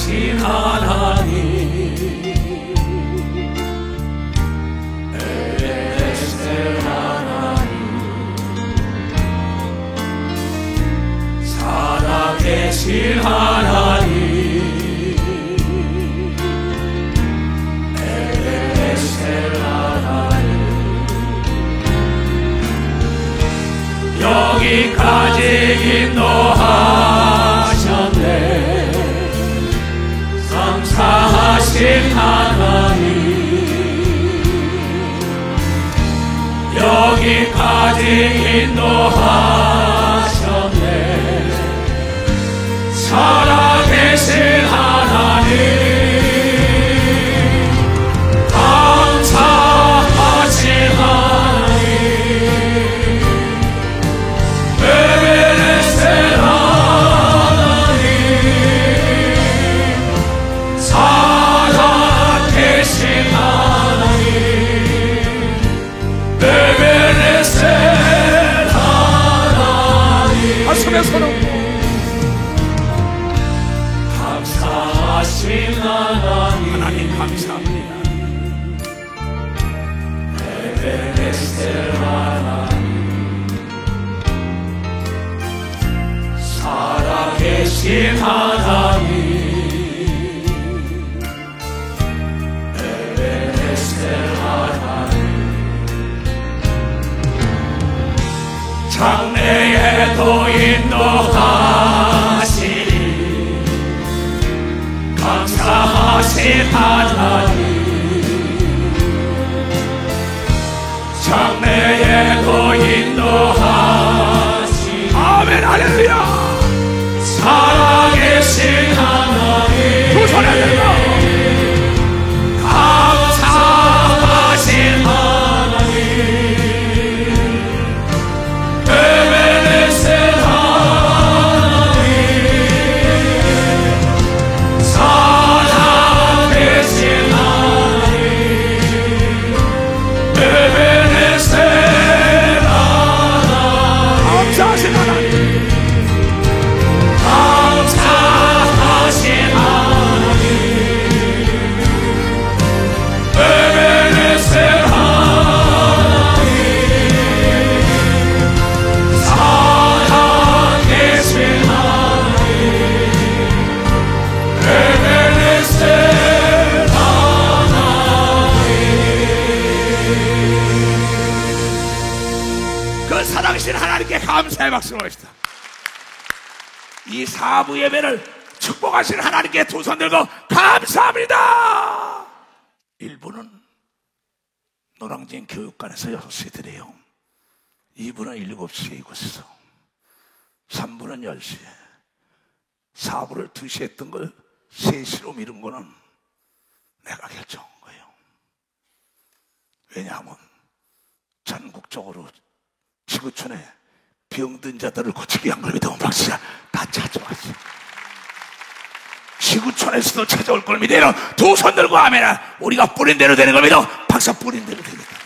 살아계신 하나님, 에베네셀 하나님, 살아계신 하나님, 에베네셀 하나님, 여기까지 인도하셨네. 감사하신 하나님, 여기까지 인도하셨네. 살아계신 하나님, 감사하신 하나님, 에베네셀 하나님, 살아계신 하나님, 에베네셀 하나님. 하시면서는 감사하신 하나님, 하나님 감사합니다. 에베네셀 하나님, 살아계신 하나님, 에베네셀 하나님, 장래에도 인도하시니 감사하신 하나님, 장래에도 인도하시니 아멘 할렐루야. 살아계신 하나님, 두 손에 들고 감사하신 하나님, 에베네셀 하나님, 살아계신 하나님, 에베네셀 하나님, 감사하신 하나님, 감사하신 하나님, 에베네셀 하나님, 살아계신 하나님, 에베네셀 하나님. 그 살아계신 하나님께 감사의 박수를 올립시다. 이 사부 예배를 축복하신 하나님께 두 손 들고 감사합니다. 1부는 노량진 교육관에서 6시에 드려요. 2부는 7시에 이곳에서, 3부는 10시에, 4부를 2시에 했던 걸 3시로 미룬 거는 내가 결정한 거예요. 왜냐하면 전국적으로 지구촌에 병든 자들을 고치게 한 걸 믿으면 박수야 다 찾아왔어. 지구촌에서도 찾아올 걸 믿어요. 두 손 들고 아멘아. 우리가 뿌린 대로 되는 걸 믿어. 박사 뿌린 대로 되겠다.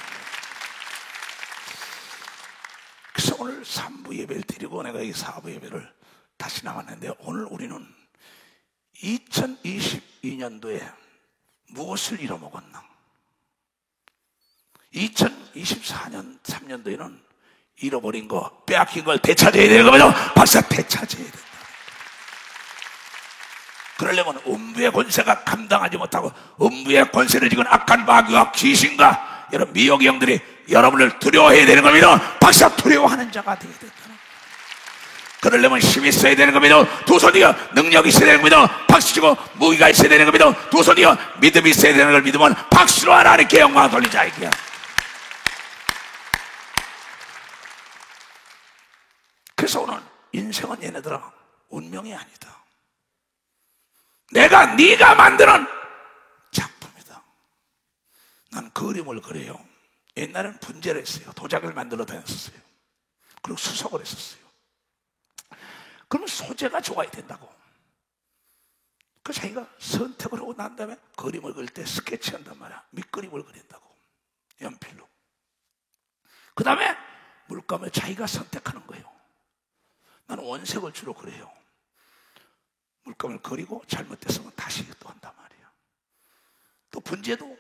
그래서 오늘 3부 예배를 드리고 내가 이 4부 예배를 다시 나왔는데, 오늘 우리는 2022년도에 무엇을 잃어먹었나, 2024년 3년도에는 잃어버린 거, 빼앗긴 걸 되찾아야 되는 겁니다. 박사 되찾아야 된다. 그러려면 음부의 권세가 감당하지 못하고 음부의 권세를 지금 악한 마귀와 귀신과 여러 미혹의 영들이 여러분을 두려워해야 되는 겁니다. 박사 두려워하는 자가 되어야 된다. 그러려면 힘이 있어야 되는 겁니다. 두 손이여 능력이 있어야 되는 겁니다. 박수 치고 무기가 있어야 되는 겁니다. 두 손이여 믿음이 있어야 되는 걸 믿으면 박수로 하나님께 영광을 돌리자 이게야. 그래서 오늘 인생은 얘네들아 운명이 아니다. 네가 만드는 작품이다. 난 그림을 그려요. 옛날에는 분재를 했어요. 도자기를 만들어 다녔었어요. 그리고 수석을 했었어요. 그럼 소재가 좋아야 된다고. 그 자기가 선택을 하고 난 다음에 그림을 그릴 때 스케치한단 말이야. 밑그림을 그린다고. 연필로. 그 다음에 물감을 자기가 선택하는 거예요. 나는 원색을 주로 그래요. 물감을 그리고 잘못됐으면 다시 또 한단 말이에요. 또 분재도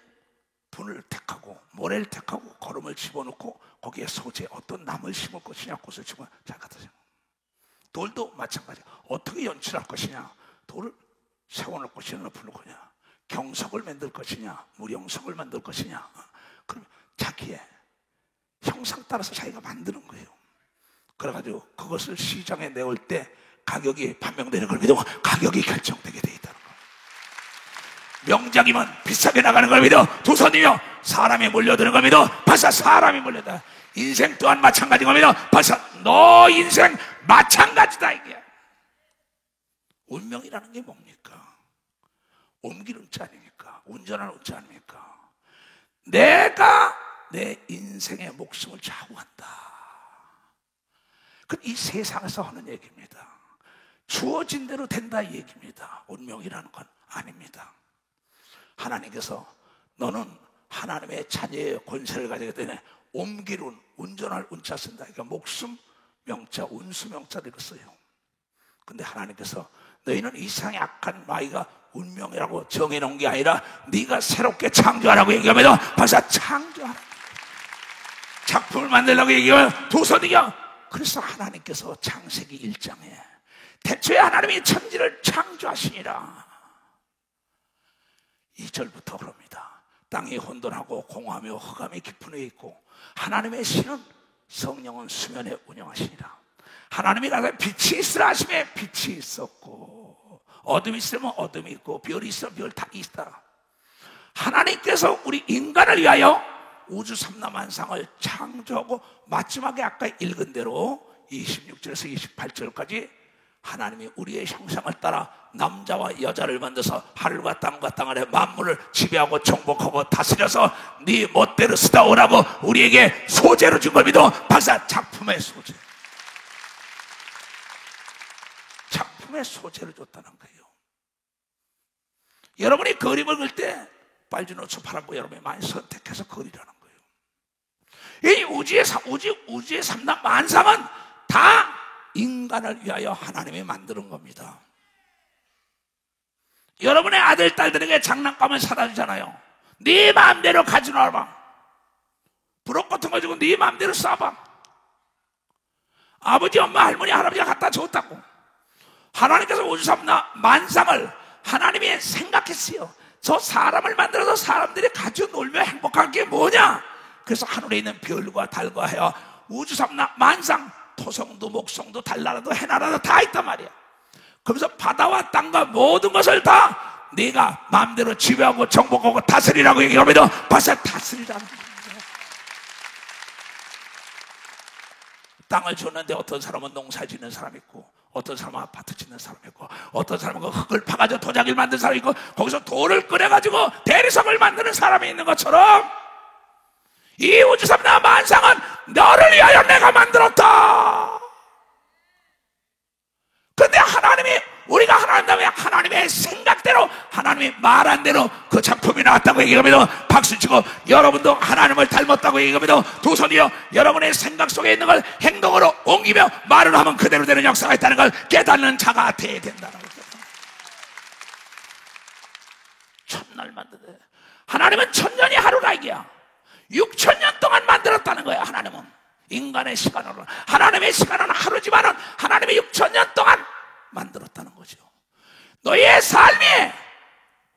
분을 택하고 모래를 택하고 거름을 집어넣고 거기에 소재 어떤 나무를 심을 것이냐 꽃을 심을 잘 갖다줘. 돌도 마찬가지야. 어떻게 연출할 것이냐, 돌을 세워놓을 것이냐 엎을 거냐, 경석을 만들 것이냐 무령석을 만들 것이냐, 그럼 자기의 형상 따라서 자기가 만드는 거예요. 그래가지고 그것을 시장에 내올 때 가격이 판명되는 걸 믿어 가격이 결정되게 돼 있다는 거예요. 명작이면 비싸게 나가는 걸 믿어 두 손이며 사람이 몰려드는 걸 믿어 벌써 사람이 몰려다. 인생 또한 마찬가지인 걸 믿어 벌써 너 인생 마찬가지다. 이게 운명이라는 게 뭡니까? 옮기는 자 아닙니까? 운전하는 자 아닙니까? 내가 내 인생의 목숨을 좌우한다. 그 이 세상에서 하는 얘기입니다. 주어진 대로 된다 이 얘기입니다. 운명이라는 건 아닙니다. 하나님께서 너는 하나님의 자녀의 권세를 가지게 되네. 옮기는 운전할 운자 쓴다. 그러니까 목숨 명자 운수 명자를 썼어요. 근데 하나님께서 너희는 이 세상의 악한 마귀가 운명이라고 정해놓은 게 아니라 네가 새롭게 창조하라고 얘기하면 벌써 창조하라. 작품을 만들라고 얘기하면 두 손이야. 그래서 하나님께서 창세기 1장에 태초에 하나님이 천지를 창조하시니라 2절부터 그럽니다. 땅이 혼돈하고 공허하며 흑암이 깊은 데에 있고 하나님의 신은 성령은 수면에 운영하시니라. 하나님이 가서 빛이 있으라 하시매 빛이 있었고 어둠이 있으면 어둠이 있고 별이 있으면 별 다 있다. 하나님께서 우리 인간을 위하여 우주 삼라만상을 창조하고 마지막에 아까 읽은 대로 26절에서 28절까지 하나님이 우리의 형상을 따라 남자와 여자를 만들어서 하늘과 땅 아래 만물을 지배하고 정복하고 다스려서 네 멋대로 쓰다 오라고 우리에게 소재로 준 걸 믿어. 박사 작품의 소재, 작품의 소재를 줬다는 거예요. 여러분이 그림을 그릴 때 빨주노초 파란거 여러분이 많이 선택해서 그리라는 거예요. 이 우주의 삼단 만상은 다 인간을 위하여 하나님이 만드는 겁니다. 여러분의 아들, 딸들에게 장난감을 사다 주잖아요. 네 마음대로 가져놔봐. 부록 같은 거 주고 네 마음대로 쏴봐. 아버지, 엄마, 할머니, 할아버지가 갖다 줬다고. 하나님께서 우주 삼단 만상을 하나님이 생각했어요. 저 사람을 만들어서 사람들이 가지고 놀며 행복한 게 뭐냐? 그래서 하늘에 있는 별과 달과 해와 우주 삼단 만상 토성도 목성도 달나라도 해나라도 다 있단 말이야. 그러면서 바다와 땅과 모든 것을 다 네가 마음대로 지배하고 정복하고 다스리라고 얘기하면 벌써 다스리라는 거야. 땅을 줬는데 어떤 사람은 농사 짓는 사람 있고 어떤 사람은 아파트 짓는 사람 있고 어떤 사람은 그 흙을 파가지고 도자기를 만드는 사람이 있고 거기서 돌을 꺼내가지고 대리석을 만드는 사람이 있는 것처럼 이 우주 삼단 만상은 너를 위하여 내가 만들었다. 그런데 하나님이 우리가 하나님 다음에 하나님의 생각대로 하나님이 말한 대로 그 작품이 나왔다고 얘기하면 박수치고 여러분도 하나님을 닮았다고 얘기하면 두 손이요 여러분의 생각 속에 있는 걸 행동으로 옮기며 말을 하면 그대로 되는 역사가 있다는 걸 깨닫는 자가 되어야 된다는 거죠. 첫날 만드네. 하나님은 천년이 하루라 이게야. 6천년 동안 만들었다는 거야. 하나님은 인간의 시간으로 하나님의 시간은 하루지만은 하나님의 6천년 동안 만들었다는 거죠. 너의 삶이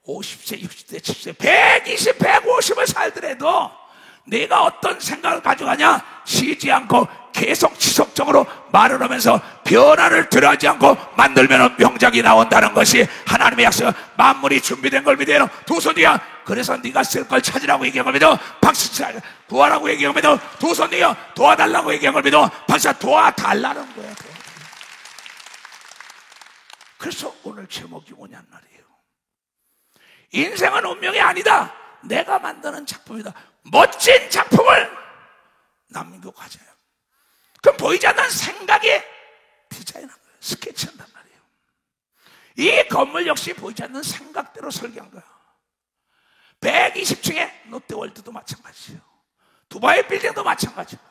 50세, 60세, 70세, 120, 150을 살더라도 내가 어떤 생각을 가져가냐 쉬지 않고 계속 지속적으로 말을 하면서 변화를 드러하지 않고 만들면 명작이 나온다는 것이 하나님의 약속. 만물이 준비된 걸 믿어요. 두 손이야. 그래서 네가 쓸 걸 찾으라고 얘기한 걸 믿어. 박수치라. 구하라고 얘기한 걸 믿어. 두 손이야. 도와달라고 얘기한 걸 믿어. 박수 도와달라는 거야. 그래서 오늘 제목이 뭐냐는 말이에요. 인생은 운명이 아니다. 내가 만드는 작품이다. 멋진 작품을 남겨가져요. 그럼 보이지 않는 생각에 디자인한 거예요. 스케치한단 말이에요. 이 건물 역시 보이지 않는 생각대로 설계한 거야. 120층의 롯데월드도 마찬가지예요. 두바이 빌딩도 마찬가지고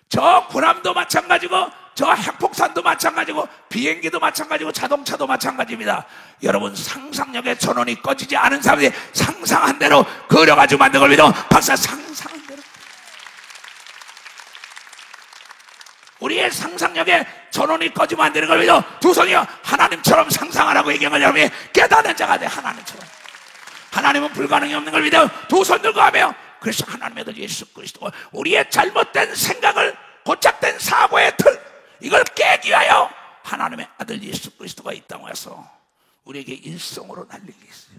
저 군함도 마찬가지고 저 핵폭탄도 마찬가지고 비행기도 마찬가지고 자동차도 마찬가지입니다. 여러분, 상상력의 전원이 꺼지지 않은 사람들이 상상한 대로 그려가지고 만든 걸 믿어. 박사, 상상한 대로. 우리의 상상력에 전원이 꺼지면 안 되는 걸 믿어. 두 손이요, 하나님처럼 상상하라고 얘기한 걸 여러분이 깨닫는 자가 돼. 하나님처럼. 하나님은 불가능이 없는 걸 믿어. 두 손 들고 하며, 그래서 하나님의 아들 예수 그리스도가 우리의 잘못된 생각을, 고착된 사고의 틀, 이걸 깨기 위하여 하나님의 아들 예수 그리스도가 이 땅에 와서 우리에게 일성으로 날린 게 있어요.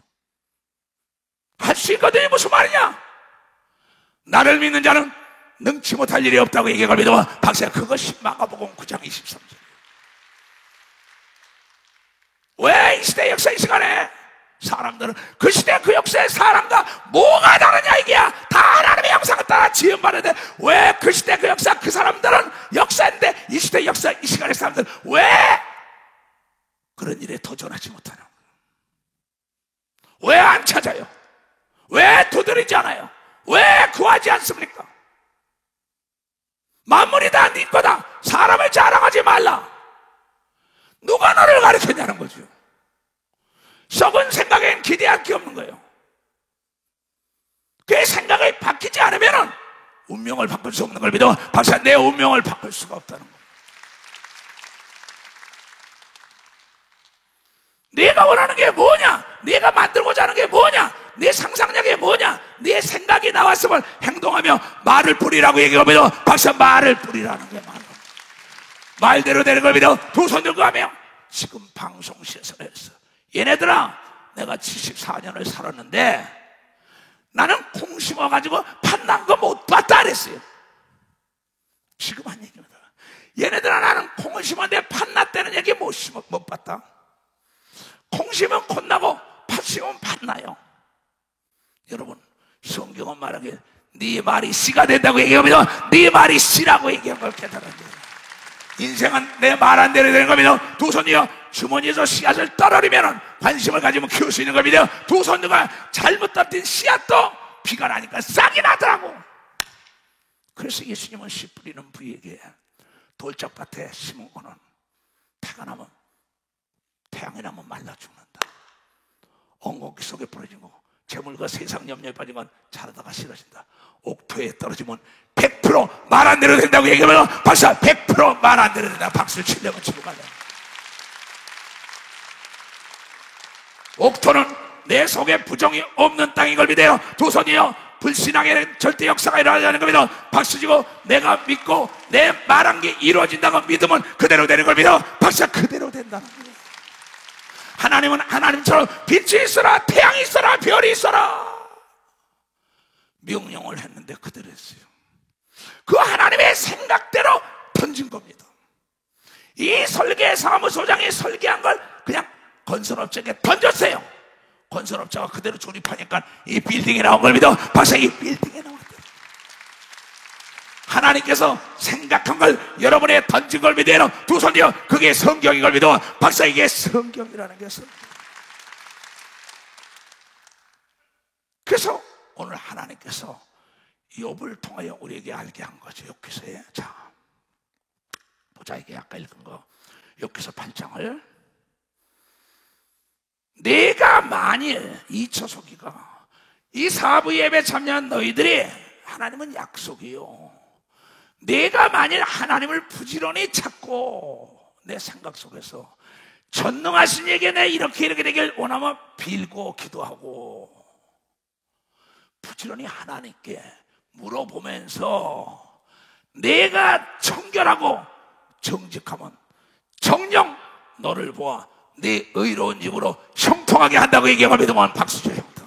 할 수 있거든요. 무슨 말이냐? 나를 믿는 자는 능치 못할 일이 없다고 얘기한 걸 믿어. 박사야, 그것이 마가복음 9장 23절. 왜 이 시대 역사 이 시간에 사람들은 그 시대 그 역사의 사람과 뭐가 다르냐 이게야. 다 하나님의 형상을 따라 지음받는데 왜 그 시대 그 역사 그 사람들은 역사인데 이 시대 역사 이 시간의 사람들은 왜 그런 일에 도전하지 못하냐? 왜 안 찾아요? 왜 두드리지 않아요? 왜 구하지 않습니까? 만물이 다 네 거다. 사람을 자랑하지 말라. 누가 너를 가르쳤냐는 거죠. 썩은 생각엔 기대할 게 없는 거예요. 그 생각이 바뀌지 않으면 운명을 바꿀 수 없는 걸 믿어. 박사, 내 운명을 바꿀 수가 없다는 거. 네가 원하는 게 뭐냐? 네가 만들고자 하는 게 뭐냐? 네 상상력이 뭐냐? 네 생각이 나왔으면 행동하며 말을 뿌리라고 얘기하고 믿어. 박사, 말을 뿌리라는 게 말대로 되는 걸 믿어. 두 손 들고 하며 지금 방송시에서 했어. 얘네들아, 내가 74년을 살았는데 나는 콩 심어가지고 팥난 거 못 봤다 그랬어요. 지금 한 얘기입니다. 얘네들아, 나는 콩을 심었는데 팥났다는 얘기 못 봤다. 콩 심으면 콩 나고 팥 심으면 팥 나요. 여러분, 성경은 말하기에 네 말이 씨가 된다고 얘기하면 네 말이 씨라고 얘기한 걸 깨달아야 돼요. 인생은 내 말 안 되는 겁니다. 두 손이요, 주머니에서 씨앗을 떨어리면 관심을 가지면 키울 수 있는 겁니다. 두 손과 잘못 떨어진 씨앗도 비가 나니까 싹이 나더라고. 그래서 예수님은 씨 뿌리는 부에게 돌짝밭에 심은 거는 태가 나면 태양이 나면 말라 죽는다. 엉겅퀴 속에 부러진 거고 재물과 세상 염려에 빠진 건 자라다가 싫어진다. 옥토에 떨어지면 100% 말 안 되려 된다고 얘기하면 박사, 100% 말 안 되려 된다. 박수를 치려면 치고 가려. 옥토는 내 속에 부정이 없는 땅인 걸 믿어요. 두 손이요, 불신앙에는 절대 역사가 일어나지 않는 겁니다. 박수 치고 내가 믿고 내 말한 게 이루어진다고 믿으면 그대로 되는 걸 믿어. 박수, 그대로 된다는 거예요. 하나님은 하나님처럼 빛이 있어라, 태양이 있어라, 별이 있어라 명령을 했는데 그대로 했어요. 그 하나님의 생각대로 던진 겁니다. 이 설계 사무소장이 설계한 걸 그냥 건설업자에게 던졌어요. 건설업자가 그대로 조립하니까 이 빌딩이 나온 걸 믿어. 박사, 이 빌딩이 나왔대요. 하나님께서 생각한 걸 여러분에 던진 걸 믿어요. 두 손이요, 그게 성경인 걸 믿어. 박사, 이게 성경이라는 게 성경. 그래서 오늘 하나님께서 욥을 통하여 우리에게 알게 한 거죠. 욥기서에. 자, 보자. 이게 아까 읽은 거 욥기서 8장을 내가 만일 이 처소기가 이 사부 예배 참여한 너희들이, 하나님은 약속이요, 내가 만일 하나님을 부지런히 찾고 내 생각 속에서 전능하신 에게 내 이렇게 되길 원하면 빌고 기도하고 부지런히 하나님께 물어보면서 내가 청결하고 정직하면 정녕 너를 보아 네 의로운 입으로 형통하게 한다고 얘기하면 믿으면 박수 쳐요.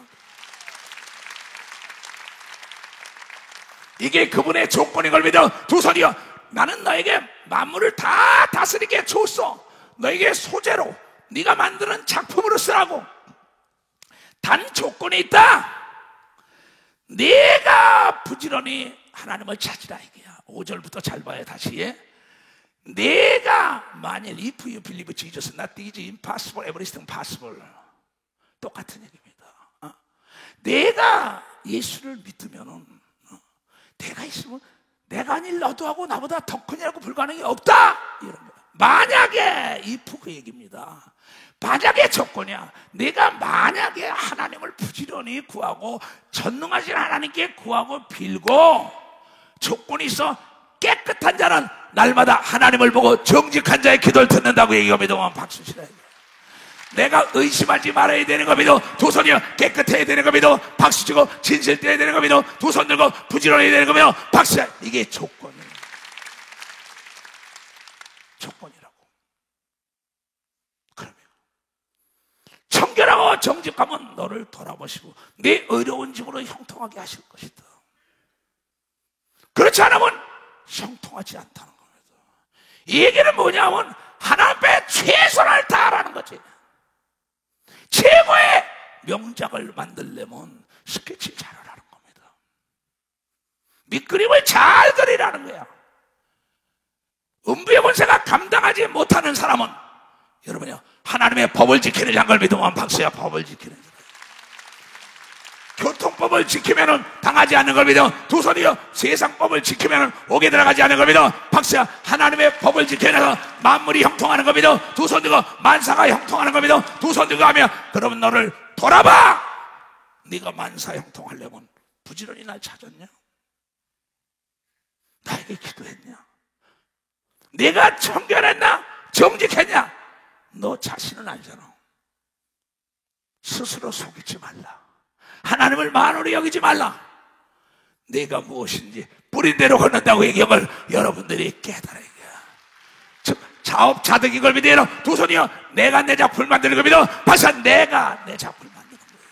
이게 그분의 조건인 걸 믿어. 두 손이요, 나는 너에게 만물을 다 다스리게 줬어. 너에게 소재로 네가 만드는 작품으로 쓰라고. 단 조건이 있다. 네가 부지런히 하나님을 찾으라 이게야. 5절부터 잘 봐요. 다시. 내가 만일 if you believe Jesus, not is impossible, everything possible. 똑같은 얘기입니다. 내가 예수를 믿으면은, 내가 있으면 내가 아닐 너도 하고 나보다 더 크냐고 불가능이 없다, 이런 거예요. 만약에 if 그 얘기입니다. 만약에 조건이야. 내가 만약에 하나님을 부지런히 구하고 전능하신 하나님께 구하고 빌고 조건이 있어 깨끗한 자는 날마다 하나님을 보고 정직한 자의 기도를 듣는다고 얘기합니다. 박수 치라. 내가 의심하지 말아야 되는 겁니다. 두 손이요 깨끗해야 되는 겁니다. 박수 치고 진실되어야 되는 겁니다. 두 손 들고 부지런해야 되는 겁니다. 박수. 이게 조건이에요. 조건이라고. 그러면 청결하고 정직하면 너를 돌아보시고 네 어려운 집으로 형통하게 하실 것이다. 그렇지 않으면 형통하지 않다는 겁니다. 이 얘기는 뭐냐면 하나님 앞에 최선을 다하라는 거지. 최고의 명작을 만들려면 스케치 잘하라는 겁니다. 밑그림을 잘 그리라는 거야. 음부의 권세가 감당하지 못하는 사람은 여러분요 하나님의 법을 지키는 자를 믿으면 박수야. 법을 지키는 자. 교통법을 지키면은 당하지 않는 걸 믿어. 두 손이요 세상법을 지키면은 옥에 들어가지 않는 걸 믿어. 박수야. 하나님의 법을 지켜내서 만물이 형통하는 걸 믿어. 두 손 들고 만사가 형통하는 걸 믿어. 두 손 들고 하면 그러면 너를 돌아봐. 네가 만사 형통하려면 부지런히 날 찾았냐? 나에게 기도했냐? 네가 청결했나? 정직했냐? 너 자신은 알잖아. 스스로 속이지 말라. 하나님을 만으로 여기지 말라. 내가 무엇인지 뿌린 대로 걷는다고 얘기한 걸 여러분들이 깨달아야 돼. 자업자득인 걸 믿어요. 두 손이요 내가 내 작품을 만드는 걸 믿어. 박사 내가 내 작품을 만드는 거예요.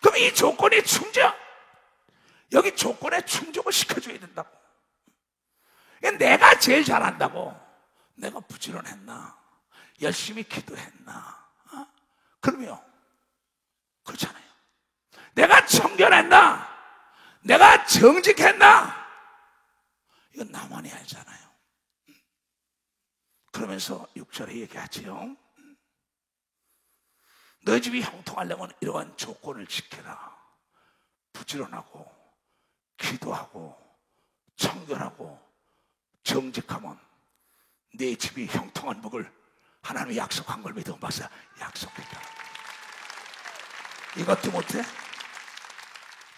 그럼 이 조건이 충족, 여기 조건에 충족을 시켜줘야 된다고. 내가 제일 잘한다고. 내가 부지런했나? 열심히 기도했나? 그러면 그렇잖아요. 내가 청결했나? 내가 정직했나? 이건 나만이 알잖아요. 그러면서 6절에 얘기하지요. 너희 집이 형통하려면 이러한 조건을 지켜라. 부지런하고 기도하고 청결하고 정직하면 내 집이 형통한 복을 하나님이 약속한 걸 믿으면 박사 약속했다. 이것도 못해?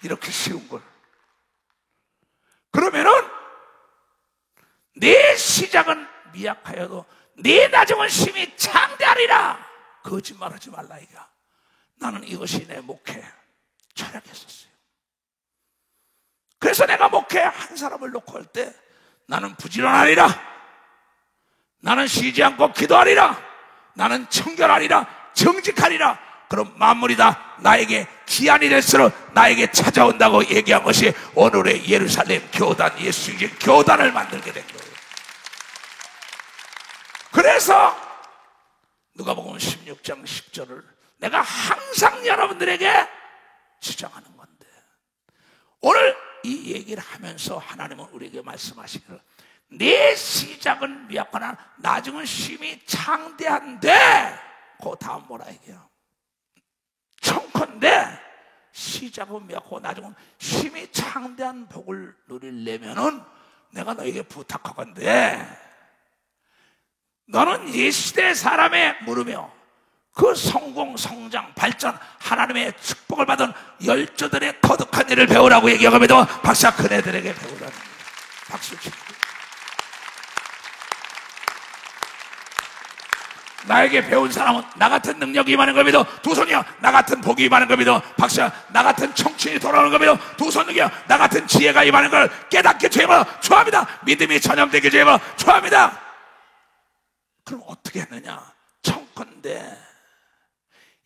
이렇게 쉬운 걸. 그러면은 내 시작은 미약하여도 내 나중은 심히 창대하리라. 거짓말하지 말라 이가. 나는 이것이 내 목회 철학했었어요. 그래서 내가 목회 한 사람을 놓고 할 때 나는 부지런하리라. 나는 쉬지 않고 기도하리라. 나는 청결하리라. 정직하리라. 그럼 만물이 다 나에게 기한이 될수록 나에게 찾아온다고 얘기한 것이 오늘의 예루살렘 교단, 예수의 교단을 만들게 된 거예요. 그래서 누가복음 16장 10절을 내가 항상 여러분들에게 주장하는 건데, 오늘 이 얘기를 하면서 하나님은 우리에게 말씀하시기를 내 시작은 미약하나 나중은 심히 창대한데, 그 다음 뭐라 얘기해요? 청컨대 시작은 미약하고 나중은 심히 창대한 복을 누리려면은 내가 너에게 부탁하건대 너는 이 시대 사람의 물으며 그 성공, 성장, 발전, 하나님의 축복을 받은 열조들의 거룩한 일을 배우라고 얘기하면서 박사 그네들에게 배우라는 거예요. 박수 치고. 나에게 배운 사람은 나 같은 능력이 임하는 걸 믿어. 두 손이요 나 같은 복이 임하는 걸 믿어. 박수야. 나 같은 청춘이 돌아오는 걸 믿어. 두 손이요 나 같은 지혜가 임하는 걸 깨닫게 주여봐. 좋아합니다. 믿음이 전염되게 주여봐. 좋아합니다. 그럼 어떻게 했느냐? 청컨대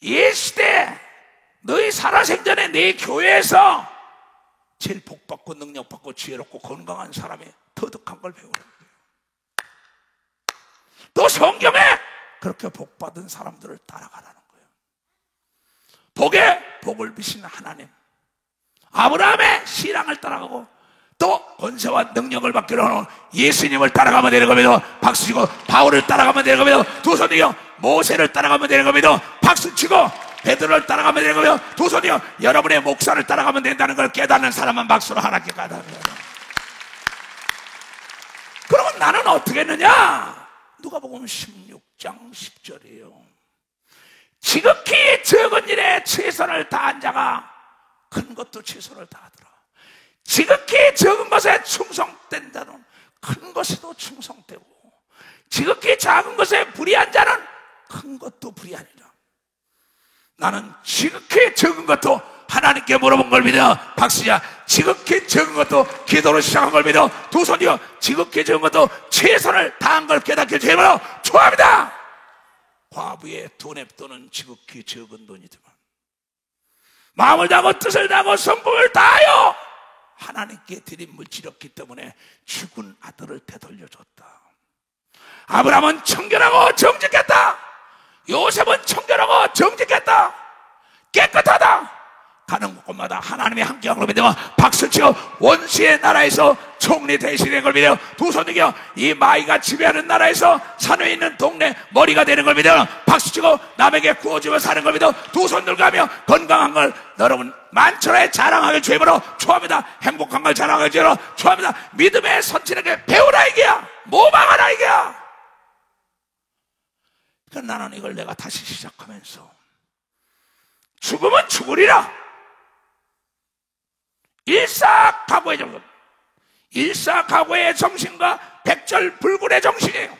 이 시대 너희 살아생전에 내 교회에서 제일 복받고 능력받고 지혜롭고 건강한 사람이 터득한 걸 배우는 거예요. 또 성경에 그렇게 복받은 사람들을 따라가라는 거예요. 복에 복을 비신 하나님, 아브라함의 신앙을 따라가고 또 권세와 능력을 받기로 하는 예수님을 따라가면 되는 겁니다. 박수치고 바울을 따라가면 되는 겁니다. 두 손이요 모세를 따라가면 되는 겁니다. 박수치고 베드로를 따라가면 되는 겁니다. 두 손이요 여러분의 목사를 따라가면 된다는 걸 깨닫는 사람은 박수로 하나님께 가다합니다. 그러면 나는 어떻게 했느냐? 누가복음 16장 10절이에요. 지극히 적은 일에 최선을 다한 자가 큰 것도 최선을 다하더라. 지극히 적은 것에 충성된 자는 큰 것에도 충성되고, 지극히 작은 것에 불의한 자는 큰 것도 불의하니라. 나는 지극히 적은 것도 하나님께 물어본 걸 믿어. 박수야. 지극히 적은 것도 기도로 시작한 걸 믿어. 두 손이요. 지극히 적은 것도 최선을 다한 걸 깨닫게 되므로 좋아합니다. 과부의 두 냅돈은 지극히 적은 돈이지만 마음을 다하고 뜻을 다하고 성품을 다하여 하나님께 드린 물질이었기 때문에 죽은 아들을 되돌려줬다. 아브라함은 청결하고 정직했다. 요셉은 청결하고 정직했다. 깨끗하다. 가는 곳마다 하나님의 함께한 걸 믿어. 박수치고 원수의 나라에서 총리 대신된 걸 믿어. 두 손 들겨 이 마이가 지배하는 나라에서 산에 있는 동네 머리가 되는 걸 믿어. 박수치고 남에게 구워주며 사는 걸 믿어. 두 손 들고 하며 건강한 걸 여러분 만천하에 자랑하길 주임으로 좋아합니다. 행복한 걸 자랑하길 주임으로 좋아합니다. 믿음의 선진에게 배우라 이게야. 모방하라 이게야. 그러니까 나는 이걸 내가 다시 시작하면서 죽으면 죽으리라. 일사각오의 정신, 일사각오의 정신과 백절불굴의 정신이에요.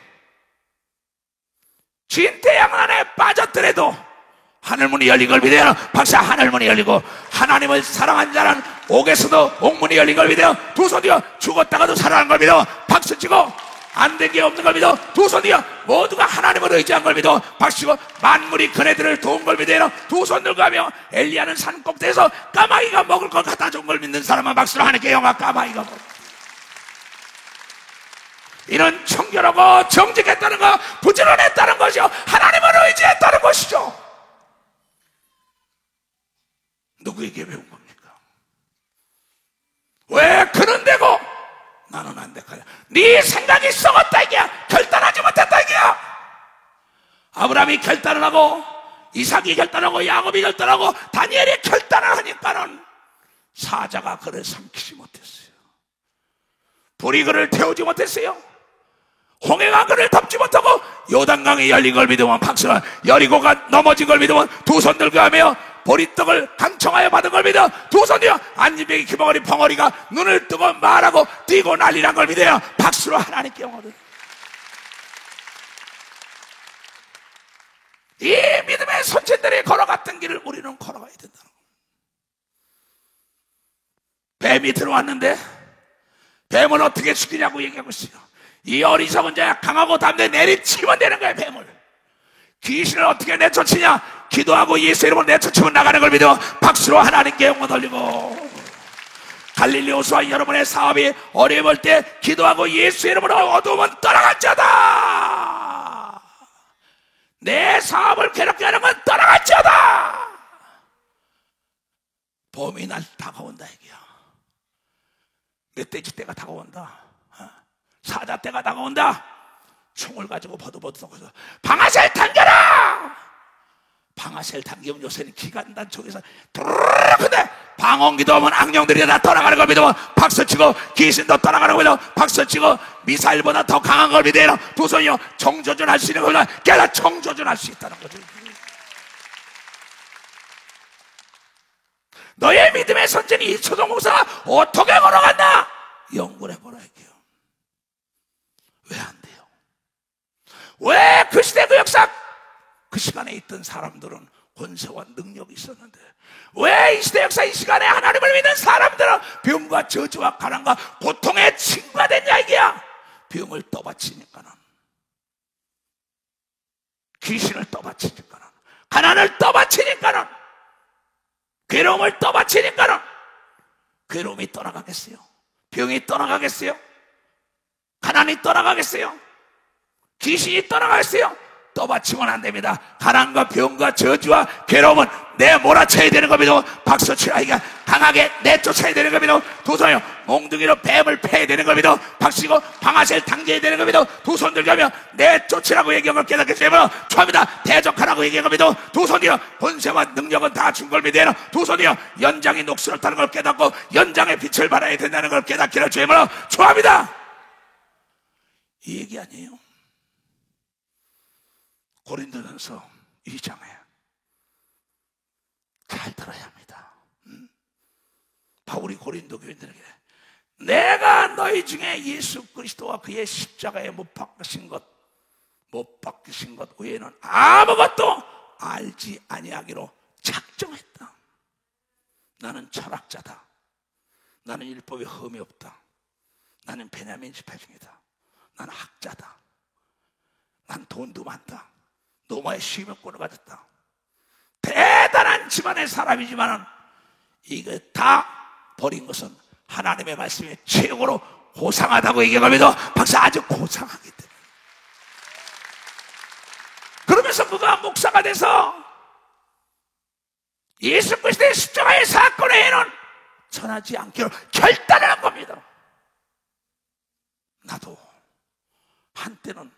진태양난에 빠졌더라도 하늘문이 열린 걸 믿어요. 박사 하늘문이 열리고 하나님을 사랑한 자는 옥에서도 옥문이 열린 걸 믿어요. 두 손이여 죽었다가도 살아난 걸 믿어. 박수치고 안 된 게 없는 걸 믿어. 두 손이여 모두가 하나님을 의지한 걸 믿어. 박수치고 만물이 그네들을 도운 걸 믿어요. 두 손 들고 하며 엘리야는 산 꼭대기에서 까마귀가 먹을 걸 갖다 준 걸 믿는 사람은 박수로 하나님께 영화. 까마귀가 먹을 이는 청결하고 정직했다는 거, 부지런했다는 것이요 하나님을 의지했다는 것이죠. 누구에게 배운 겁니까? 왜 그는 되고 나는 안 될까요? 네 생각이 썩었다 이게야. 결단하지 못했다 이게야. 아브라함이 결단을 하고 이삭이 결단하고 야곱이 결단하고 다니엘이 결단을 하니까는 사자가 그를 삼키지 못했어요. 불이 그를 태우지 못했어요. 홍해가 그를 덮지 못하고 요단강이 열린 걸 믿으면 박수는 여리고가 넘어진 걸 믿으면 두 손 들고 하며 보리떡을 강청하여 받은 걸 믿어. 두 손이여 안진뱅이 기벙어리 벙어리가 눈을 뜨고 말하고 뛰고 난리난 걸 믿어요. 박수로 하나님께 영광을. 이 믿음의 선천들이 걸어갔던 길을 우리는 걸어가야 된다는 거예요. 뱀이 들어왔는데 뱀을 어떻게 죽이냐고 얘기하고 있어요. 이 어리석은 자야 강하고 담대 내리치면 되는 거야. 뱀을 귀신을 어떻게 내쫓으냐? 기도하고 예수 이름으로 내쫓으면 나가는 걸 믿어. 박수로 하나님께 영광 돌리고. 갈릴리 호수와 여러분의 사업이 어려울 때 기도하고 예수 이름으로 어두움은 떠나갈 자다. 내 사업을 괴롭게 하는 건 떠나갈 자다. 봄이 날 다가온다 이게야. 멧돼지 때가 다가온다. 사자 때가 다가온다. 총을 가지고 버드버드 방아쇠를 당겨라. 방아쇠를 당기면 요새는 기관단총에서 드르르르. 근데 방언기도 하면 악령들이 다 떠나가는 걸 믿으면 박수치고 귀신도 떠나가는 걸 믿으면 박수치고 미사일보다 더 강한 걸 믿어요. 두 손이요 정조준할 수 있는 걸 깨라. 정조준할 수 있다는 거죠. 너의 믿음의 선진이 이 초동공사가 어떻게 걸어갔나 연구해보라 할게요. 왜 안 돼요? 왜 그 시대 그 역사 그 시간에 있던 사람들은 권세와 능력이 있었는데 왜 이 시대 역사 이 시간에 하나님을 믿는 사람들은 병과 저주와 가난과 고통에 침과됐냐 이게야. 병을 떠받치니까는, 귀신을 떠받치니까는, 가난을 떠받치니까는, 괴로움을 떠받치니까는 괴로움이 떠나가겠어요? 병이 떠나가겠어요? 가난이 떠나가겠어요? 귀신이 떠나가겠어요? 떠받치면 안 됩니다. 가난과 병과 저주와 괴로움은 내 몰아쳐야 되는 겁니다. 박수치라 이가 강하게 내쫓아야 되는 겁니다. 두 손이요 몽둥이로 뱀을 패야 되는 겁니다. 박수치고 방아쇠를 당겨야 되는 겁니다. 두 손 들자며 내쫓으라고 얘기한 걸 깨닫게 되면 좋아합니다. 대적하라고 얘기한 겁니다. 두 손이요 권세와 능력은 다 준 걸 믿어요. 두 손이요 연장이 녹슬었다는 걸 깨닫고 연장의 빛을 발해야 된다는 걸 깨닫기를 주임으로 좋아합니다. 이 얘기 아니에요? 고린도전서 2장에 잘 들어야 합니다. 바울이 고린도 교인들에게 내가 너희 중에 예수 그리스도와 그의 십자가에 못 박히신 것 외에는 아무것도 알지 아니하기로 작정했다. 나는 철학자다. 나는 율법에 흠이 없다. 나는 베냐민 지파중이다. 나는 학자다. 난 돈도 많다. 로마의 시민권을 가졌다. 대단한 집안의 사람이지만 이거 다 버린 것은 하나님의 말씀이 최고로 고상하다고 얘기합니다. 박사 아주 고상하기 때문에. 그러면서 그가 목사가 돼서 예수 그리스도의 십자가의 사건에는 전하지 않기로 결단을 한 겁니다. 나도 한때는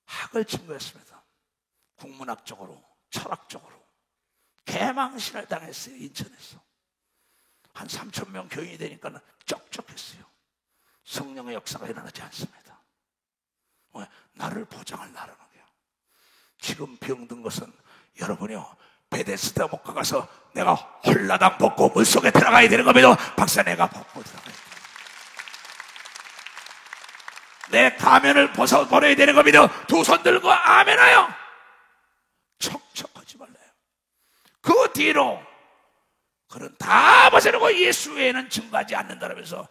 학을 친구였습니다. 국문학적으로, 철학적으로 개망신을 당했어요. 인천에서 한 3,000명 교인이 되니까 쩍쩍했어요. 성령의 역사가 일어나지 않습니다. 나를 보장할 나라는 거예요. 지금 병든 것은 여러분이요, 베데스다 목가 가서 내가 홀라당 벗고 물속에 들어가야 되는 겁니다. 박사 내가 벗고 들어가야 돼요. 내 가면을 벗어버려야 되는 겁니다. 두 손 들고 아멘하여 척척하지 말라요. 그 뒤로 그런 다 벗어놓고 예수 외에는 증거하지 않는다면서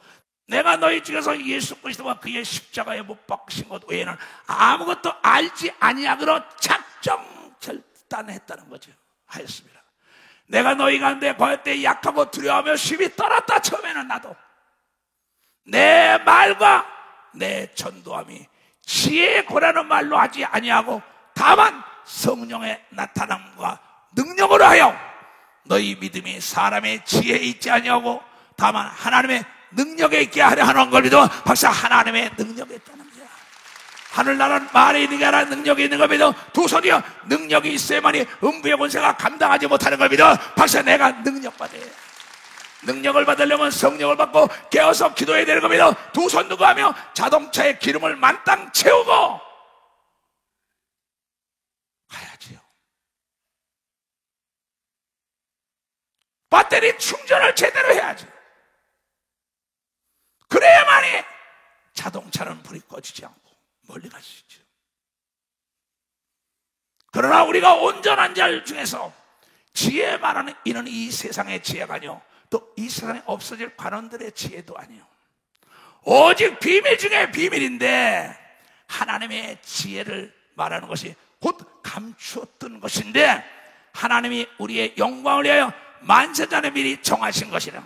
내가 너희 중에서 예수 그리스도와 그의 십자가에 못 박히신 것 외에는 아무것도 알지 아니하기로 작정 결단했다는 거죠. 하였습니다. 내가 너희 가운데 거할 때 약하고 두려워하며 심히 떨었다. 처음에는 나도 내 말과 내 전도함이 지혜에 고라는 말로 하지 아니하고 다만 성령의 나타남과 능력으로 하여 너희 믿음이 사람의 지혜에 있지 아니하고 다만 하나님의 능력에 있게 하려 하는 걸 믿어. 박사 하나님의 능력에 있다는 거야. 하늘나라는 말에 있는 게 아니라 능력이 있는 걸 믿어. 두 손이요 능력이 있어야만이 음부의 권세가 감당하지 못하는 걸 믿어. 박사 내가 능력 받아야 해. 능력을 받으려면 성령을 받고 깨어서 기도해야 되는 겁니다. 두 손 두고 하며 자동차에 기름을 만땅 채우고 가야지요. 배터리 충전을 제대로 해야지. 그래야만이 자동차는 불이 꺼지지 않고 멀리 갈 수 있죠. 그러나 우리가 온전한 자 중에서 지혜 말하는 이는 이 세상의 지혜가 아니요 또 이 세상에 없어질 관원들의 지혜도 아니요 오직 비밀 중에 비밀인데 하나님의 지혜를 말하는 것이 곧 감추었던 것인데 하나님이 우리의 영광을 위하여 만세전에 미리 정하신 것이라.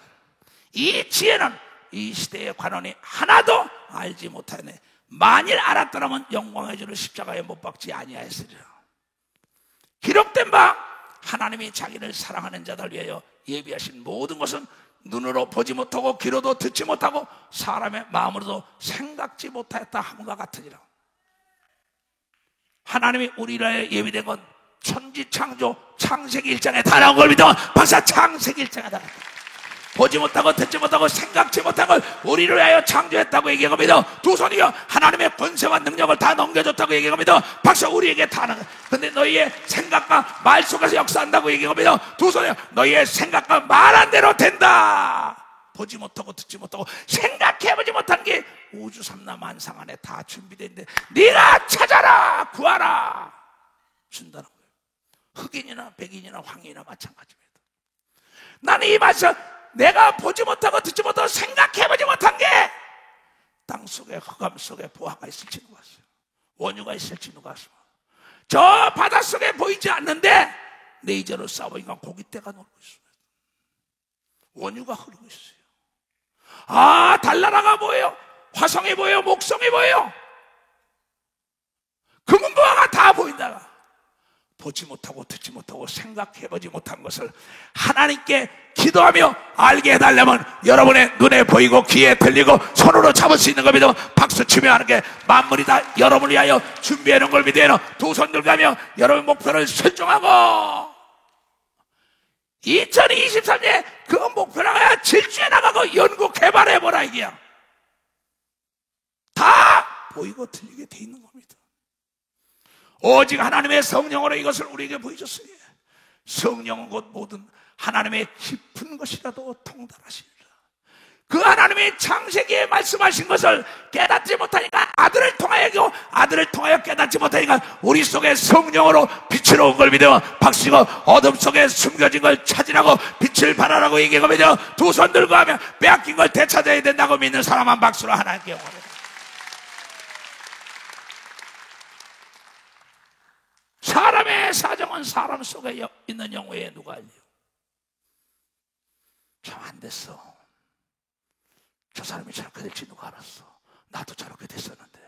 이 지혜는 이 시대의 관원이 하나도 알지 못하네. 만일 알았더라면 영광의 주를 십자가에 못 박지 아니하였으리라. 기록된 바 하나님이 자기를 사랑하는 자들 위하여 예비하신 모든 것은 눈으로 보지 못하고 귀로도 듣지 못하고 사람의 마음으로도 생각지 못하였다 함과 같으니라. 하나님이 우리를 위하여 예비된 건 천지창조 창세기 1장에 다 나온 걸 믿어. 박사 창세기 1장에 다 보지 못하고 듣지 못하고 생각지 못한 걸 우리를 위하여 창조했다고 얘기합니다. 두 손이요 하나님의 권세와 능력을 다 넘겨줬다고 얘기합니다. 박사 우리에게 다 하는. 근데 너희의 생각과 말 속에서 역사한다고 얘기합니다. 두 손이요 너희의 생각과 말한 대로 된다. 보지 못하고 듣지 못하고 생각해보지 못한 게 우주 삼라만상 안에 다 준비되어 있는데 네가 찾아라 구하라 준다는 거예요. 흑인이나 백인이나 황인이나 마찬가지입니다. 나는 이 말씀 내가 보지 못하고 듣지 못하고 생각해보지 못한 게 땅속에 흑암 속에 보화가 있을지 누가 아세요? 원유가 있을지 누가 아세요? 저 바닷속에 보이지 않는데 레이저로 쏴보니까 고깃대가 놀고 있습니다. 원유가 흐르고 있어요. 아 달나라가 보여요. 화성이 보여요. 목성이 보여요. 금은보화가 다 보인다가 보지 못하고 듣지 못하고 생각해보지 못한 것을 하나님께 기도하며 알게 해달라면 여러분의 눈에 보이고 귀에 들리고 손으로 잡을 수 있는 겁니다. 박수치며 하는 게 만물이 다 여러분을 위하여 준비해놓은 걸 믿어요. 두 손 들고 하며 여러분 목표를 설정하고 2023년에 그 목표를 질주해 나가고 연구 개발해보라 이게야. 다 보이고 들리게 돼 있는 겁니다. 오직 하나님의 성령으로 이것을 우리에게 보여줬으니 성령은 곧 모든 하나님의 깊은 것이라도 통달하시리라. 그 하나님의 창세기에 말씀하신 것을 깨닫지 못하니까 아들을 통하여, 아들을 통하여 깨닫지 못하니까 우리 속에 성령으로 빛으로 온 걸 믿어 박씨고 어둠 속에 숨겨진 걸 찾으라고 빛을 발하라고 얘기하고 믿어 두 손 들고 하면 빼앗긴 걸 되찾아야 된다고 믿는 사람만 박수로 하나님께 영광을. 사람의 사정은 사람 속에 있는 영혼에 누가 알려? 참 안 됐어. 저 사람이 저렇게 될지 누가 알았어? 나도 저렇게 됐었는데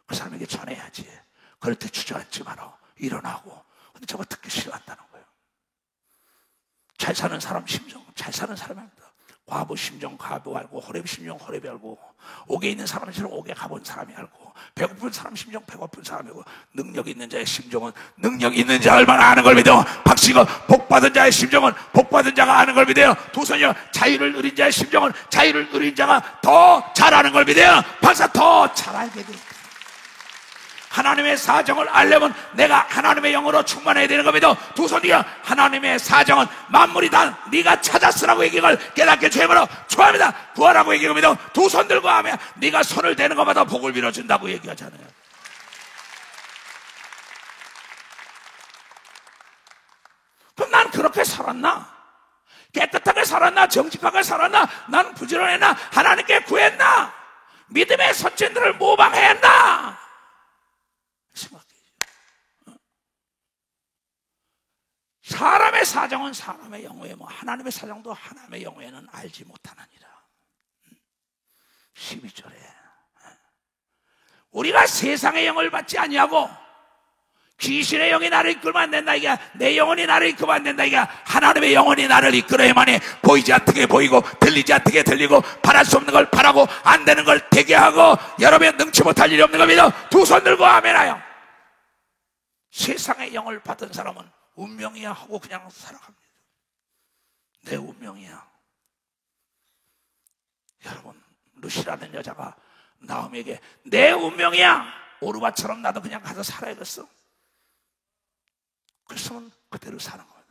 그 사람에게 전해야지. 그럴 때 주저앉지 마라. 일어나고. 근데 저거 듣기 싫어한다는 거예요. 잘 사는 사람 심정 잘 사는 사람입니다. 과부 심정 과부 알고, 호렙 심정 호렙이 알고, 옥에 있는 사람처럼 옥에 가본 사람이 알고, 배고픈 사람 심정 배고픈 사람이고, 능력 있는 자의 심정은 능력 있는 자 얼마나 아는 걸 믿어. 박씨가 복받은 자의 심정은 복받은 자가 아는 걸 믿어요. 도선이요 자유를 누린 자의 심정은 자유를 누린 자가 더 잘 아는 걸 믿어요. 박사 더 잘 알게 돼. 하나님의 사정을 알려면 내가 하나님의 영으로 충만해야 되는 겁니다. 두 손이야. 하나님의 사정은 만물이 다 네가 찾았으라고 얘기를 깨닫게 죄물어 좋아합니다. 구하라고 얘기합니다. 두 손 들고 하면 네가 손을 대는 것마다 복을 빌어준다고 얘기하잖아요. 그럼 난 그렇게 살았나? 깨끗하게 살았나? 정직하게 살았나? 나는 부지런했나? 하나님께 구했나? 믿음의 선진들을 모방했나? 생각해요. 사람의 사정은 사람의 영혼에 하나님의 사정도 하나님의 영혼에는 알지 못하느니라. 12절에 우리가 세상의 영을 받지 아니하고 귀신의 영이 나를 이끌면 안 된다. 이게 내 영혼이 나를 이끌면 안 된다. 이게 하나님의 영혼이 나를 이끌어야만이 보이지 않게 보이고 들리지 않게 들리고 바랄 수 없는 걸 바라고 안 되는 걸 되게 하고 여러분이 능치 못할 일이 없는 겁니다. 두 손 들고 아멘하여. 세상의 영을 받은 사람은 운명이야 하고 그냥 살아갑니다. 내 운명이야. 여러분 루시라는 여자가 나오미에게 내 운명이야 오르바처럼 나도 그냥 가서 살아야겠어. 그랬으면 그대로 사는 거야.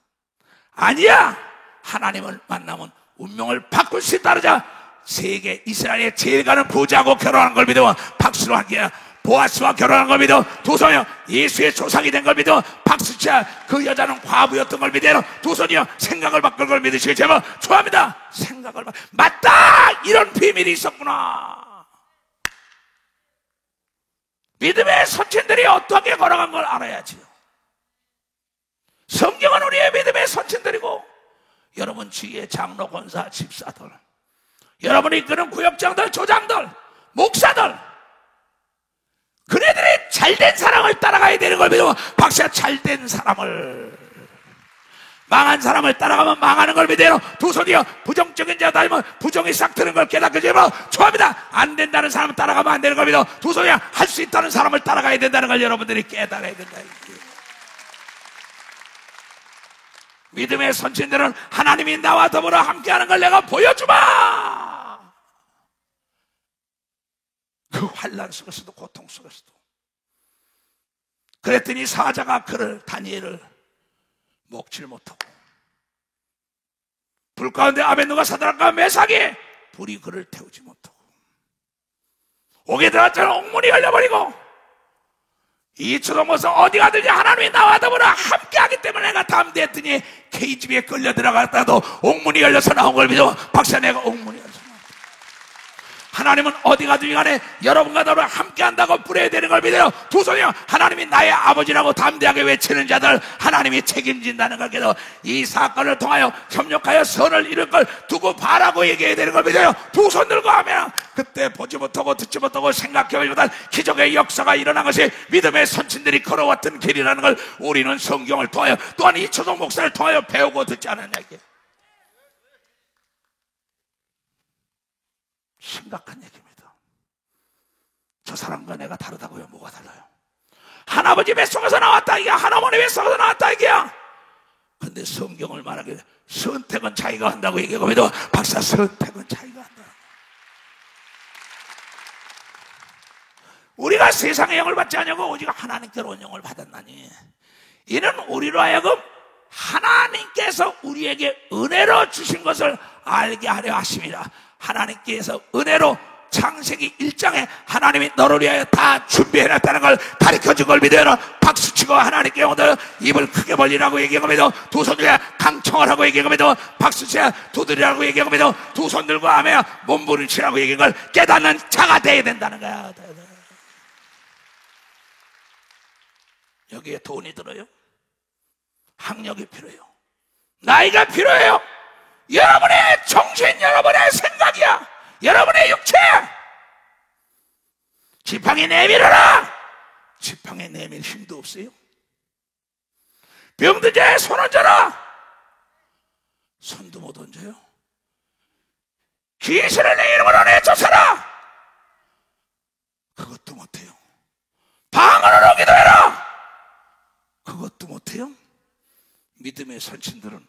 아니야. 하나님을 만나면 운명을 바꿀 수 있다 그러자 세계 이스라엘의 제일 가는 부자하고 결혼한 걸 믿어 박수로 한 게야. 보아스와 결혼한 걸 믿어 두 손이요 예수의 조상이 된 걸 믿어 박수치야. 그 여자는 과부였던 걸 믿어 두 손이요 생각을 바꿀 걸 믿으시길 제발 좋아합니다. 생각을 맞다. 이런 비밀이 있었구나. 믿음의 선친들이 어떻게 걸어간 걸 알아야지요. 성경은 우리의 믿음의 선친들이고 여러분 주위의 장로, 권사, 집사들, 여러분이 이끄는 구역장들, 조장들, 목사들, 그네들이 잘된 사람을 따라가야 되는 걸 믿어 박사 잘된 사람을. 망한 사람을 따라가면 망하는 걸 믿어요. 두 손이요 부정적인 자 닮은 부정이 싹 트는 걸 깨닫게 되면 좋아합니다. 안 된다는 사람을 따라가면 안 되는 걸 믿어 두 손이요 할 수 있다는 사람을 따라가야 된다는 걸 여러분들이 깨달아야 된다. 믿음의 선진들은 하나님이 나와 더불어 함께하는 걸 내가 보여주마. 그 환난 속에서도 고통 속에서도 그랬더니 사자가 그를 다니엘을 먹질 못하고 불 가운데 아벤누가 사드락과 메삭이 불이 그를 태우지 못하고 옥에 들어갔잖아. 옥문이 열려버리고 이 초동모서 어디 가든지 하나님이 나와 더불어 함께하기 때문에 내가 담대했더니 KGB에 끌려 들어갔다도 옥문이 열려서 나온 걸 믿어 박사. 내가 옥문이 열려서 나왔다. 하나님은 어디 가든지 간에 여러분과 더불어 함께한다고 부려야 되는 걸 믿어요. 두 손이요 하나님이 나의 아버지라고 담대하게 외치는 자들 하나님이 책임진다는 걸 믿어 이 사건을 통하여 협력하여 선을 이룰 걸 두고 바라고 얘기해야 되는 걸 믿어요. 두 손 들고 하면 그때 보지 못하고 듣지 못하고 생각해보지 못한 기적의 역사가 일어난 것이 믿음의 선친들이 걸어왔던 길이라는 걸 우리는 성경을 통하여 또한 이 초동 목사를 통하여 배우고 듣지 않았냐. 이게 심각한 얘기입니다. 저 사람과 내가 다르다고요? 뭐가 달라요? 하나버지 뱃속에서 나왔다 이게 하나머니 뱃속에서 나왔다 이게야. 근데 성경을 말하게 선택은 자기가 한다고 얘기하고 박사 선택은 자기가 한다. 우리가 세상의 영을 받지 아니하고 오직 하나님께로 온 영을 받았나니 이는 우리로 하여금 하나님께서 우리에게 은혜로 주신 것을 알게 하려 하심이라. 하나님께서 은혜로 창세기 1장에 하나님이 너를 위하여 다 준비해놨다는 걸 가르쳐준 걸 믿어요. 박수치고 하나님께 오늘 입을 크게 벌리라고 얘기하고 두 손 들어 강청을 하고 얘기하고 박수치야 두드리라고 얘기하고 두 손 들고 하며 몸부림치라고 얘기한 걸 깨닫는 자가 돼야 된다는 거야. 여기에 돈이 들어요. 학력이 필요해요. 나이가 필요해요. 여러분의 정신, 여러분의 생각이야. 여러분의 육체. 지팡이 내밀어라. 지팡이 내밀 힘도 없어요. 병든 자의 손 얹어라. 손도 못 얹어요. 귀신을 내 이름으로 내쫓아라. 그것도 못해요. 방언으로 기도해라. 그것도 못해요. 믿음의 선친들은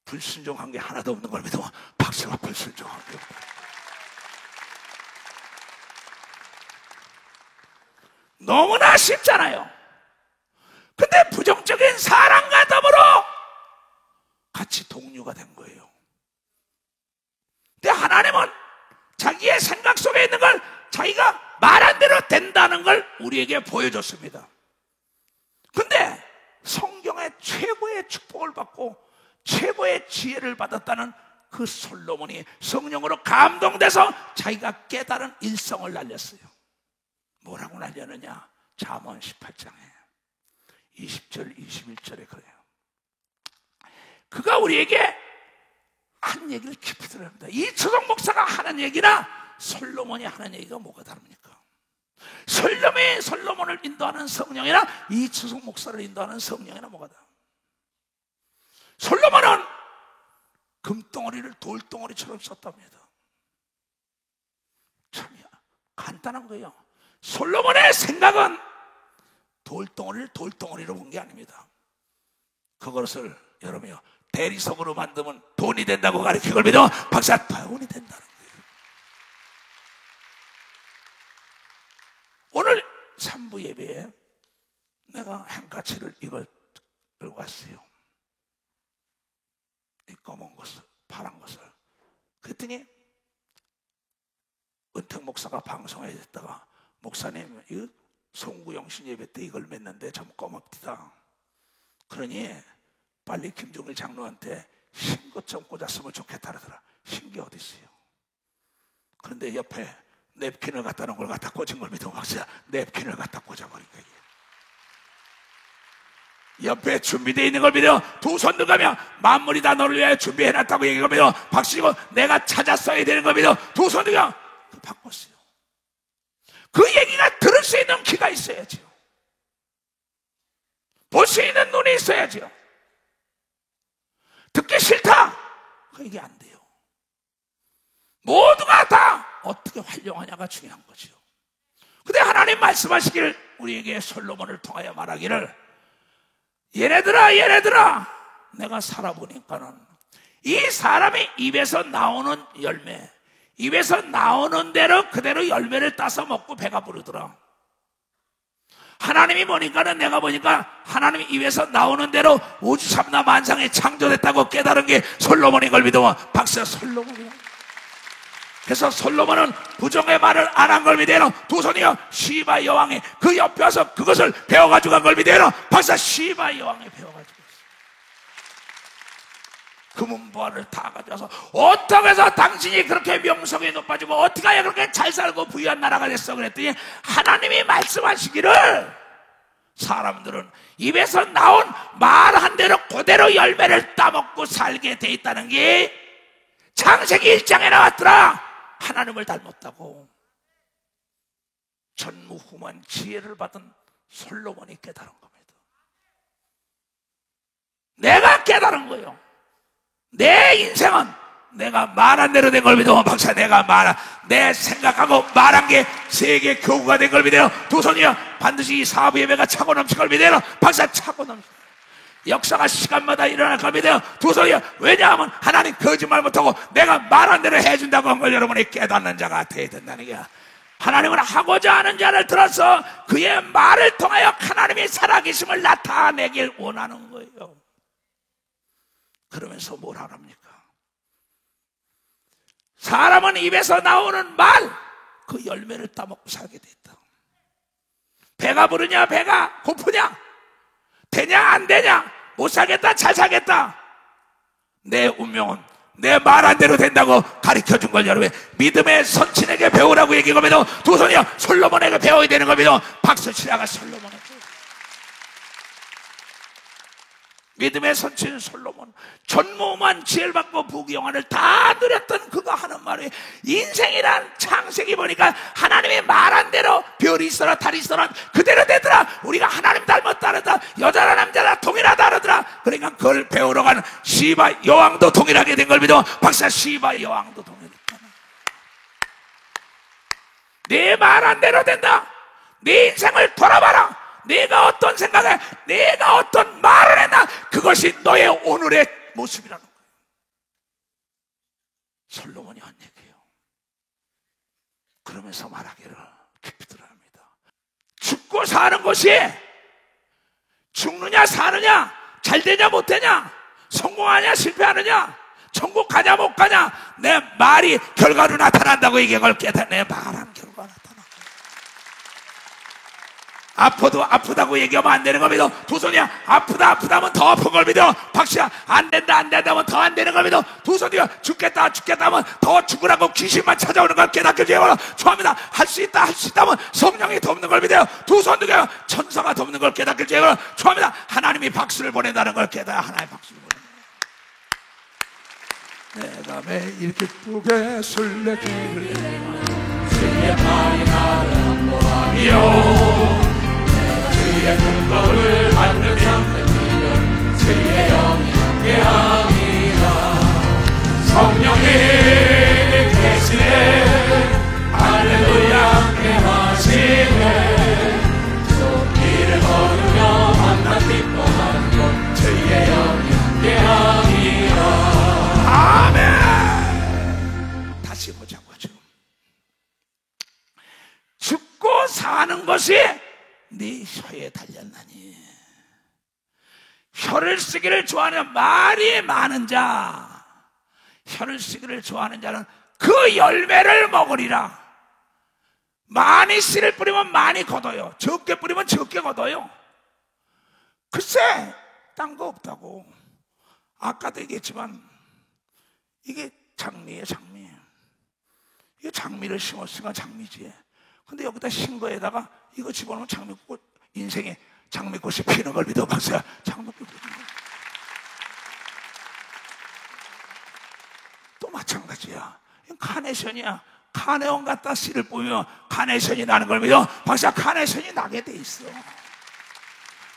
불순종한 게 하나도 없는 걸 믿어. 박사가 불순종한 게 없다. 너무나 쉽잖아요. 근데 부정적인 사랑과 더불어 같이 동료가 된 거예요. 근데 하나님은 자기의 생각 속에 있는 걸 자기가 말한 대로 된다는 걸 우리에게 보여줬습니다. 근데 성경의 최고의 축복을 받고 최고의 지혜를 받았다는 그 솔로몬이 성령으로 감동돼서 자기가 깨달은 일성을 날렸어요. 뭐라고 날렸느냐? 잠언 18장에 20절 21절에 그래요. 그가 우리에게 한 얘기를 깊이 들어야 합니다. 이초성 목사가 하는 얘기나 솔로몬이 하는 얘기가 뭐가 다릅니까? 솔로몬을 인도하는 성령이나 이초성 목사를 인도하는 성령이나 뭐가 다릅니까? 솔로몬은 금덩어리를 돌덩어리처럼 썼답니다. 참 간단한 거예요. 솔로몬의 생각은 돌덩어리를 돌덩어리로 본 게 아닙니다. 그것을 여러분요 대리석으로 만들면 돈이 된다고 가르치는 걸 믿어. 박사 돈이 된다는 거예요. 오늘 3부 예배에 내가 행가치를 이걸 들고 왔어요. 이 검은 것을, 파란 것을. 그랬더니 은택 목사가 방송에 됐다가 목사님, 이거 송구영신 예배 때 이걸 맸는데 좀 고맙다. 그러니 빨리 김종일 장로한테 흰 것 좀 꽂았으면 좋겠다 그러더라. 흰 게 어디 있어요? 그런데 옆에 냅킨을 갖다 놓은 걸 갖다 꽂은 걸 믿어. 박사 냅킨을 갖다 꽂아버린 거예요. 옆에 준비되어 있는 걸 믿어. 두 손 들어가며 만물이 다 너를 위해 준비해놨다고 얘기하며 박수치고 내가 찾았어야 되는 걸 믿어. 두 손 들어가 바꿨어요. 그 얘기가 들을 수 있는 귀가 있어야죠. 볼 수 있는 눈이 있어야죠. 듣기 싫다. 그 얘기 안 돼요. 모두가 다 어떻게 활용하냐가 중요한 거죠. 근데 하나님 말씀하시기를 우리에게 솔로몬을 통하여 말하기를 얘네들아 내가 살아보니까는 이 사람이 입에서 나오는 열매, 입에서 나오는 대로 그대로 열매를 따서 먹고 배가 부르더라. 하나님이 보니까는 내가 보니까 하나님이 입에서 나오는 대로 우주 참나 만상이 창조됐다고 깨달은 게 솔로몬인 걸 믿어. 박사 솔로몬이야. 그래서 솔로몬은 부정의 말을 안 한 걸 믿어요. 두 손이요 시바 여왕이 그 옆에 와서 그것을 배워가지고 간 걸 믿어요. 박사 시바 여왕이 배워가지고 금은보화를 다 가져와서 어떻게 해서 당신이 그렇게 명성이 높아지고 어떻게 해야 그렇게 잘 살고 부유한 나라가 됐어 그랬더니 하나님이 말씀하시기를 사람들은 입에서 나온 말한 대로 그대로 열매를 따먹고 살게 돼 있다는 게 창세기 1장에 나왔더라. 하나님을 닮았다고. 전무후무한 지혜를 받은 솔로몬이 깨달은 겁니다. 내가 깨달은 거예요. 내 인생은 내가 말한 대로 된 걸 믿어. 박사 내가 내 생각하고 말한 게 세계 교구가 된 걸 믿어요. 두 손이요 반드시 이 사부 예배가 차고 넘칠 걸 믿어요. 박사 차고 넘칠 역사가 시간마다 일어날 걸 믿어요. 두 손이요 왜냐하면 하나님 거짓말 못하고 내가 말한 대로 해준다고 한 걸 여러분이 깨닫는 자가 되어야 된다는 거야. 하나님은 하고자 하는 자를 들어서 그의 말을 통하여 하나님의 살아계심을 나타내길 원하는 거예요. 그러면서 뭘 하랍니까? 사람은 입에서 나오는 말, 그 열매를 따먹고 살게 됐다. 배가 부르냐, 배가 고프냐, 되냐 안 되냐, 못 살겠다 잘 살겠다, 내 운명은 내 말한 대로 된다고 가르쳐준 걸 여러분 믿음의 선친에게 배우라고 얘기하거든요. 두 손이요 솔로몬에게 배워야 되는 겁니다. 박수 치다가 솔로몬에게, 믿음의 선친 솔로몬, 전무후무한 지혜를 받고 부귀영화를 다 누렸던 그가 하는 말이, 인생이란 창세기 보니까 하나님이 말한 대로 별이 있어라 달이 있어라 그대로 되더라. 우리가 하나님 닮았다 그러다, 여자나 남자나 동일하다 그러더라. 그러니까 그걸 배우러 간 시바 여왕도 동일하게 된 걸 믿어. 박사, 시바 여왕도 동일했다. 내 말한 대로 된다. 내 인생을 돌아봐라. 내가 어떤 생각에, 내가 어떤 말을 했나, 그것이 너의 오늘의 모습이라는 거예요. 솔로몬이 한 얘기예요. 그러면서 말하기를 깊이 들어야 합니다. 죽고 사는 것이, 죽느냐 사느냐, 잘 되냐 못 되냐, 성공하냐 실패하느냐, 천국 가냐 못 가냐, 내 말이 결과로 나타난다고 얘기할 깨닫. 내 말한 결과 나타나. 아파도 아프다고 얘기하면 안 되는 겁니다. 두 손이야 아프다 하면 더 아픈 걸 믿어. 박씨야 안 된다 하면 더 안 되는 걸 믿어. 두 손이야 죽겠다 하면 더 죽으라고 귀신만 찾아오는 걸 깨닫게 되어라. 좋아합니다. 할 수 있다 하면 성령이 돕는 걸 믿어요. 두 손 두개요 천사가 돕는 걸 깨닫게 되어라. 좋아합니다. 하나님이 박수를 보낸다는 걸 깨닫아. 하나님의 박수를 보낸다. 내가 매일 기쁘게 술래기를 주의 팔이 나를 안보하며 주의 근거를 받으면 주의 영이 함께합니다. 성령이 계시네 할렐루야 함께하시네. 길을 걸으며 만나 기뻐하는 것 주의 영이 함께합니다. 아멘. 다시 보자고. 지금 죽고 사는 것이 네 혀에 달렸나니. 혀를 쓰기를 좋아하는, 말이 많은 자, 혀를 쓰기를 좋아하는 자는 그 열매를 먹으리라. 많이 씨를 뿌리면 많이 거둬요. 적게 뿌리면 적게 거둬요. 글쎄 딴 거 없다고. 아까도 얘기했지만 이게 장미예요. 장미. 이게 장미를 심었으니까 장미지. 근데 여기다 신 거에다가 이거 집어넣으면 장미꽃, 인생에 장미꽃이 피는 걸 믿어. 박사야 장미꽃 피는 거. 또 마찬가지야. 카네이션이야. 카네온 갖다 씨를 뿌리면 카네이션이 나는 걸 믿어. 박사, 카네이션이 나게 돼 있어.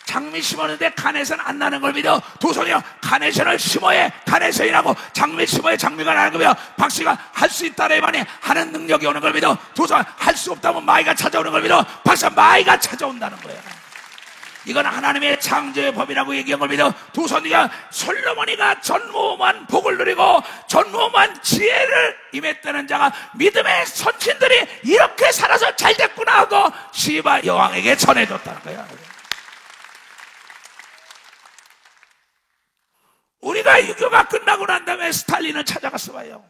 장미 심었는데 카네이션 안 나는 걸 믿어. 두 손이요 카네이션을 심어야 카네이션이 나고, 장미 심어야 장미가 나는 걸 믿어. 박씨가 할 수 있다래만이 하는 능력이 오는 걸 믿어. 두 손 할 수 없다면 마이가 찾아오는 걸 믿어. 박사, 마이가 찾아온다는 거야. 이건 하나님의 창조의 법이라고 얘기한 걸 믿어. 두 손이가 솔로몬이가 전무후무한 복을 누리고 전무후무한 지혜를 임했다는 자가 믿음의 선친들이 이렇게 살아서 잘 됐구나 하고 시바 여왕에게 전해줬다는 거야. 우리가 유교가 끝나고 난 다음에 스탈린을 찾아갔어 봐요.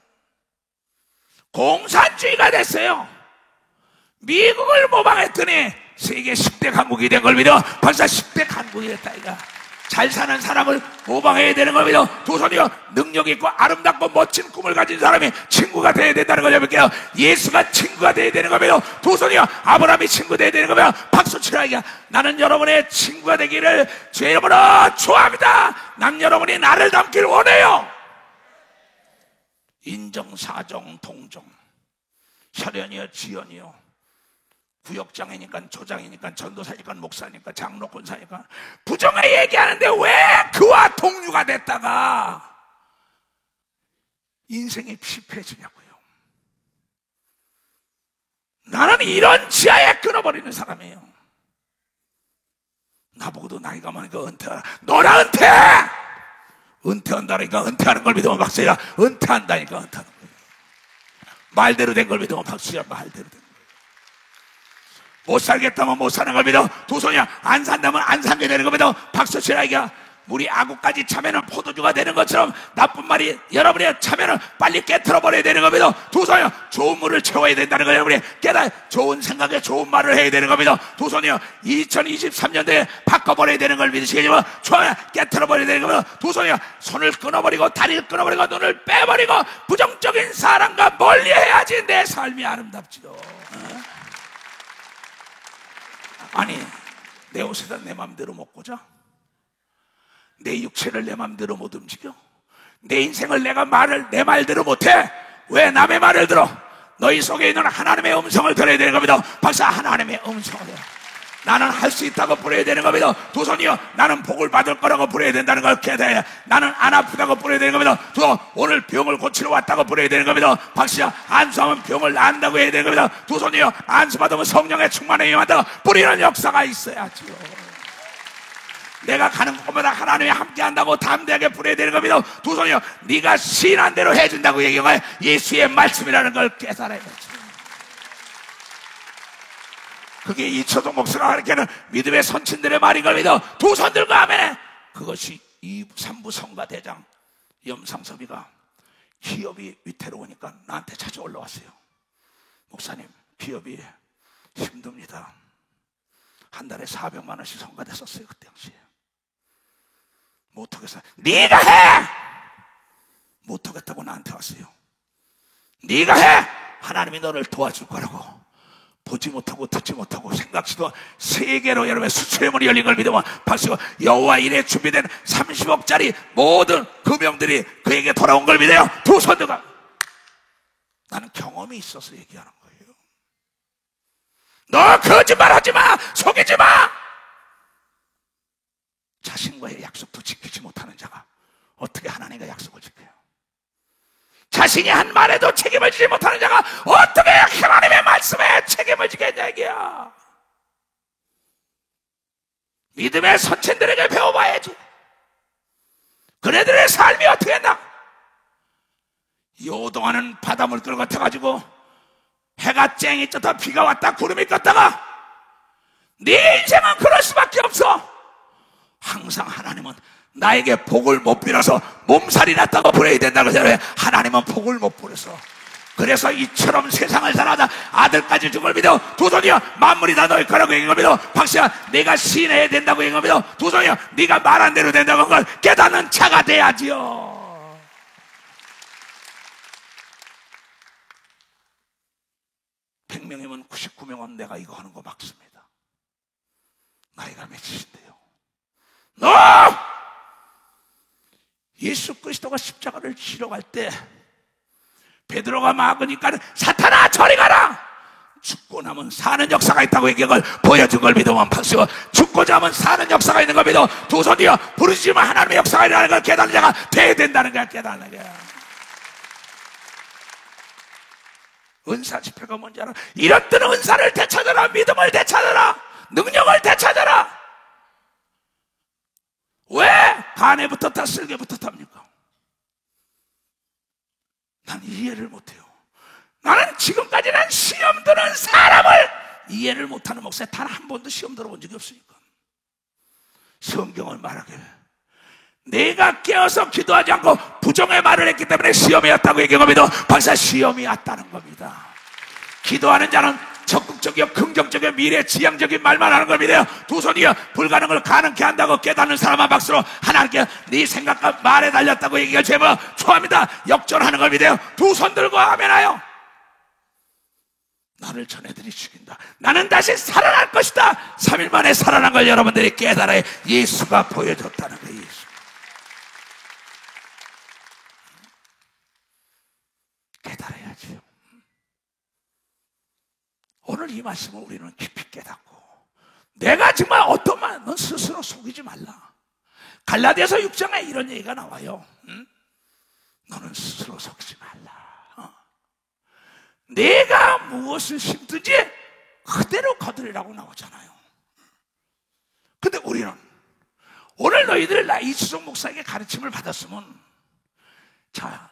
공산주의가 됐어요. 미국을 모방했더니 세계 10대 강국이 된 걸 믿어. 벌써 10대 강국이 됐다 이거. 잘 사는 사람을 모방해야 되는 걸 믿어. 두 손이요 능력 있고 아름답고 멋진 꿈을 가진 사람이 친구가 돼야 된다는 걸 여볼게요. 예수가 친구가 돼야 되는 걸 믿어. 두 손이요 아브라함이 친구 돼야 되는 거면 박수 치라 이거. 나는 여러분의 친구가 되기를 주의 이름으로 축원합니다. 난 여러분이 나를 닮길 원해요. 인정, 사정, 동정, 혈연이요 지연이요, 구역장이니까 조장이니까 전도사니까 목사니까 장로 권사니까 부정에 얘기하는데 왜 그와 동료가 됐다가 인생이 피폐해지냐고요. 나는 이런 지하에 끊어버리는 사람이에요. 나보고도 나이가 많으니까 은퇴하라. 너나 은퇴한다니까 은퇴하는 걸 믿으면 박수야. 은퇴한다니까 은퇴하는 거예요. 말대로 된 걸 믿으면 박수야. 말대로 된 걸. 못 살겠다면 못 사는 걸 믿어. 두 손이 안 산다면 안 살게 되는 걸 믿어. 박수 치라 이겨. 물이 아구까지 차면은 포도주가 되는 것처럼 나쁜 말이 여러분의 차면은 빨리 깨트려 버려야 되는 겁니다. 두 손이요, 좋은 물을 채워야 된다는 거예요. 여러분이 깨달, 좋은 생각에 좋은 말을 해야 되는 겁니다. 두 손이요, 2023년도에 바꿔버려야 되는 걸 믿으시겠지만 좋아요, 깨트려 버려야 되는 겁니다. 두 손이요, 손을 끊어버리고 다리를 끊어버리고 눈을 빼버리고 부정적인 사람과 멀리해야지 내 삶이 아름답지요. 아니, 내 옷에다 내 맘대로 먹고자, 내 육체를 내 맘대로 못 움직여, 내 인생을 내가 내 말대로 못해. 왜 남의 말을 들어? 너희 속에 있는 하나님의 음성을 들어야 되는 겁니다. 박사, 하나님의 음성을 들어. 나는 할 수 있다고 부려야 되는 겁니다. 두 손이요, 나는 복을 받을 거라고 부려야 된다는 걸 깨달아야 돼. 나는 안 아프다고 부려야 되는 겁니다. 두 손, 오늘 병을 고치러 왔다고 부려야 되는 겁니다. 박사, 안수하면 병을 난다고 해야 되는 겁니다. 두 손이요, 안수받으면 성령의 충만에 임한다고 부리는 역사가 있어야지요. 내가 가는 곳마다 하나님이 함께한다고 담대하게 부려야 되는 겁니다. 두 손이요, 네가 신한 대로 해준다고 얘기한 예수의 말씀이라는 걸 깨달아야지. 그게 이초동 목사가 가르치는 믿음의 선친들의 말인 겁니다. 두 손 들고 아멘. 그것이 3부 성가 대장 염상섭이가 기업이 위태로우니까 나한테 찾아 올라왔어요. 목사님, 기업이 힘듭니다. 한 달에 400만 원씩 성가됐었어요. 그때 당시에. 못하겠어. 네가 해! 못하겠다고 나한테 왔어요. 네가 해! 하나님이 너를 도와줄 거라고. 보지 못하고 듣지 못하고 생각지도 세계로 여러분의 수출의 문이 열린 걸 믿으면 박수고, 여호와 일에 준비된 30억짜리 모든 금형들이 그에게 돌아온 걸 믿어요. 두 손들과 나는 경험이 있어서 얘기하는 거예요. 너 거짓말하지 마, 속이지 마. 자신과의 약속도 지키지 못하는 자가 어떻게 하나님과 약속을 지켜요? 자신이 한 말에도 책임을 지지 못하는 자가 어떻게 하나님의 말씀에 책임을 지겠냐 이게야. 믿음의 선친들에게 배워봐야지. 그네들의 삶이 어떻게 했나? 요동하는 바닷물결 같아가지고 해가 쨍이 떴다 비가 왔다 구름이 꼈다가 네 인생은 그럴 수밖에 없어. 항상 하나님은 나에게 복을 못 빌어서 몸살이 났다고 부려야 된다고 생각해. 하나님은 복을 못 부려서. 그래서 이처럼 세상을 살아다 아들까지 준 걸 믿어. 두 손이여, 만물이 다 너희 거라고 얘기한 걸 믿어. 박수야, 내가 시인해야 된다고 얘기한 걸 믿어. 두 손이여, 네가 말한 대로 된다고 한 걸 깨닫는 자가 돼야지요. 백 100명이면 99명은 내가 이거 하는 거 막습니다. 나이가 몇이신데요? 너! 예수 그리스도가 십자가를 지러 갈 때 베드로가 막으니까 사탄아 저리 가라! 죽고 나면 사는 역사가 있다고 얘기한 걸 보여준 걸 믿으면 박수. 죽고자 하면 사는 역사가 있는 걸 믿어. 두 손이여, 부르짖으면 하나님의 역사가 일어나는 걸 깨닫는 자가 돼야 된다는 걸 깨닫는 거야. 은사 집회가 뭔지 알아? 이런 때는 은사를 되찾아라, 믿음을 되찾아라, 능력을 되찾아라. 왜 간에 붙었다 쓸개 붙었답니까? 난 이해를 못해요. 나는 지금까지는 시험 드는 사람을 이해를 못하는 목사에 단 한 번도 시험 들어본 적이 없으니까. 성경을 말하길 내가 깨어서 기도하지 않고 부정의 말을 했기 때문에 시험이 왔다고 얘기합니다. 벌써 시험이 왔다는 겁니다. 기도하는 자는 적극적이요 긍정적이요 미래지향적인 말만 하는 걸 믿어요. 두 손이요, 불가능을 가능케 한다고 깨닫는 사람만 박수로 하나님께 네 생각과 말에 달렸다고 얘기할 제목 좋아합니다. 역전하는 걸 믿어요. 두 손 들고 아멘하여. 나를 전애들이 죽인다. 나는 다시 살아날 것이다. 3일 만에 살아난 걸 여러분들이 깨달아야 예수가 보여줬다는 거예요. 예수. 깨달아야지요. 오늘 이 말씀을 우리는 깊이 깨닫고 내가 정말 어떤 말, 넌 스스로 속이지 말라. 갈라디아서 6장에 이런 얘기가 나와요. 너는 스스로 속이지 말라. 내가 무엇을 심든지 그대로 거두리라고 나오잖아요. 근데 우리는 오늘 너희들 이수종 목사에게 가르침을 받았으면, 자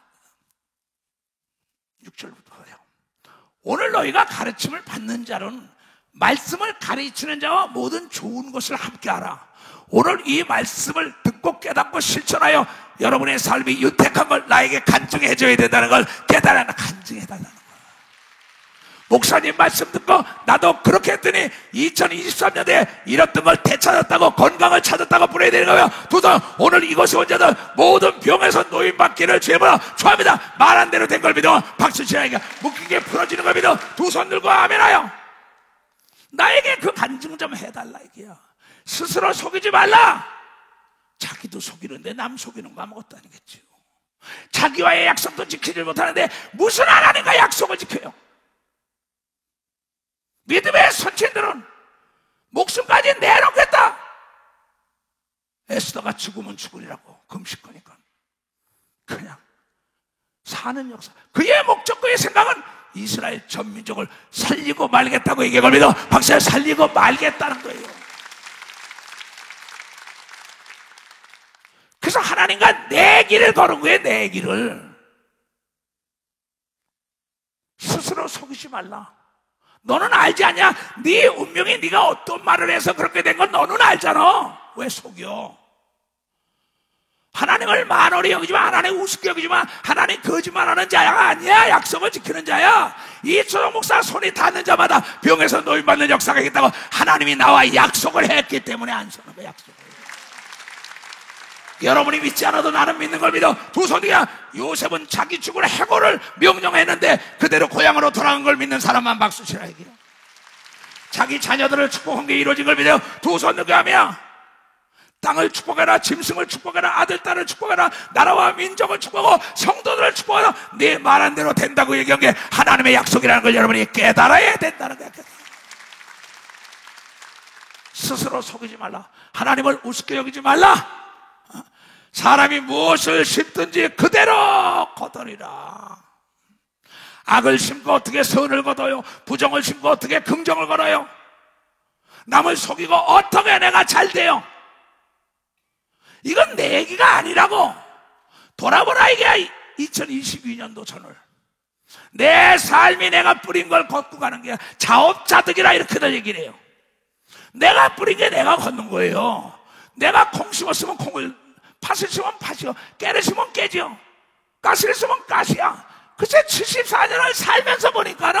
6절부터 해요. 오늘 너희가 가르침을 받는 자는 말씀을 가르치는 자와 모든 좋은 것을 함께하라. 오늘 이 말씀을 듣고 깨닫고 실천하여 여러분의 삶이 윤택한 걸 나에게 간증해 줘야 된다는 걸 깨달아 간증해 달라는 거예요. 목사님 말씀 듣고 나도 그렇게 했더니 2023년에 잃었던 걸 되찾았다고, 건강을 찾았다고 부르야 되는 거예요. 두손, 오늘 이곳에 온 자들 모든 병에서 노인받기를 주여보라 축원합니다. 말한 대로 된 걸 믿어 박수 치라니까 묶인 게 풀어지는 걸 믿어 두 손 들고 아멘하여. 나에게 그 간증 좀 해달라 이게야. 스스로 속이지 말라. 자기도 속이는데 남 속이는 거 아무것도 아니겠죠. 자기와의 약속도 지키지 못하는데 무슨 하나님과 약속을 지켜요? 믿음의 선친들은 목숨까지 내놓겠다. 에스더가 죽으면 죽으리라고 금식하니까 그냥 사는 역사. 그의 목적, 그의 생각은 이스라엘 전민족을 살리고 말겠다고 얘기한 겁니다. 박사를 살리고 말겠다는 거예요. 그래서 하나님과 내 길을 걸은 거예요. 내 길을. 스스로 속이지 말라. 너는 알지 않냐? 네 운명이 네가 어떤 말을 해서 그렇게 된 건 너는 알잖아. 왜 속여? 하나님을 만월히 여기지만, 하나님 우습게 여기지만, 하나님 거짓말하는 자가 아니야. 약속을 지키는 자야. 이초동 목사 손이 닿는 자마다 병에서 노인받는 역사가 있다고 하나님이 나와 약속을 했기 때문에 안 서는 거야. 약속을. 여러분이 믿지 않아도 나는 믿는 걸 믿어. 두 손이야. 요셉은 자기 죽을 해고를 명령했는데 그대로 고향으로 돌아간 걸 믿는 사람만 박수 치라 얘기야. 자기 자녀들을 축복한 게 이루어진 걸 믿어요. 두 손 들고 하며 땅을 축복해라, 짐승을 축복해라, 아들 딸을 축복해라, 나라와 민족을 축복하고 성도들을 축복하라. 네 말한 대로 된다고 얘기한 게 하나님의 약속이라는 걸 여러분이 깨달아야 된다는 거야. 스스로 속이지 말라. 하나님을 우습게 여기지 말라. 사람이 무엇을 심든지 그대로 거두리라. 악을 심고 어떻게 선을 거둬요? 부정을 심고 어떻게 긍정을 걸어요? 남을 속이고 어떻게 내가 잘 돼요? 이건 내 얘기가 아니라고. 돌아보라 이게 2022년도 전을. 내 삶이 내가 뿌린 걸 걷고 가는 게 자업자득이라 이렇게들 얘기를 해요. 내가 뿌린 게 내가 걷는 거예요. 내가 콩 심었으면 콩을, 팥을 심으면 팥이요, 깨를 심으면 깨지요, 가시를 심으면 가시야. 글쎄 74년을 살면서 보니까는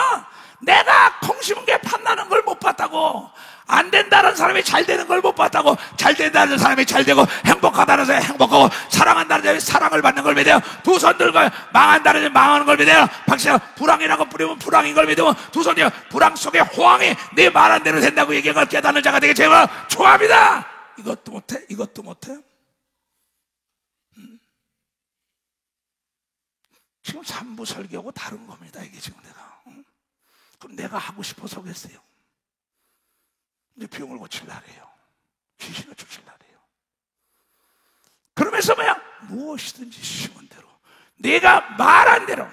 내가 콩 심은 게 팥나는 걸 못 봤다고. 안 된다는 사람이 잘 되는 걸 못 봤다고. 잘 된다는 사람이 잘 되고 행복하다는 사람이 행복하고 사랑한다는 사람이 사랑을 받는 걸 믿어요. 두 손 들고 망한다는 사람이 망하는 걸 믿어요. 박씨가 불황이라고 뿌리면 불황인 걸 믿으면 두 손이 불황 속에 호황이 네 말한 대로 된다고 얘기한 걸 깨닫는 자가 되게 제가 좋아합니다. 이것도 못해? 이것도 못해? 지금 3부 설교하고 다른 겁니다. 이게 지금 내가. 그럼 내가 하고 싶어서 그랬어요. 이제 병을 고칠 날이에요. 귀신을 쫓을 날이에요. 그러면서 뭐야? 무엇이든지 심은 대로, 내가 말한 대로.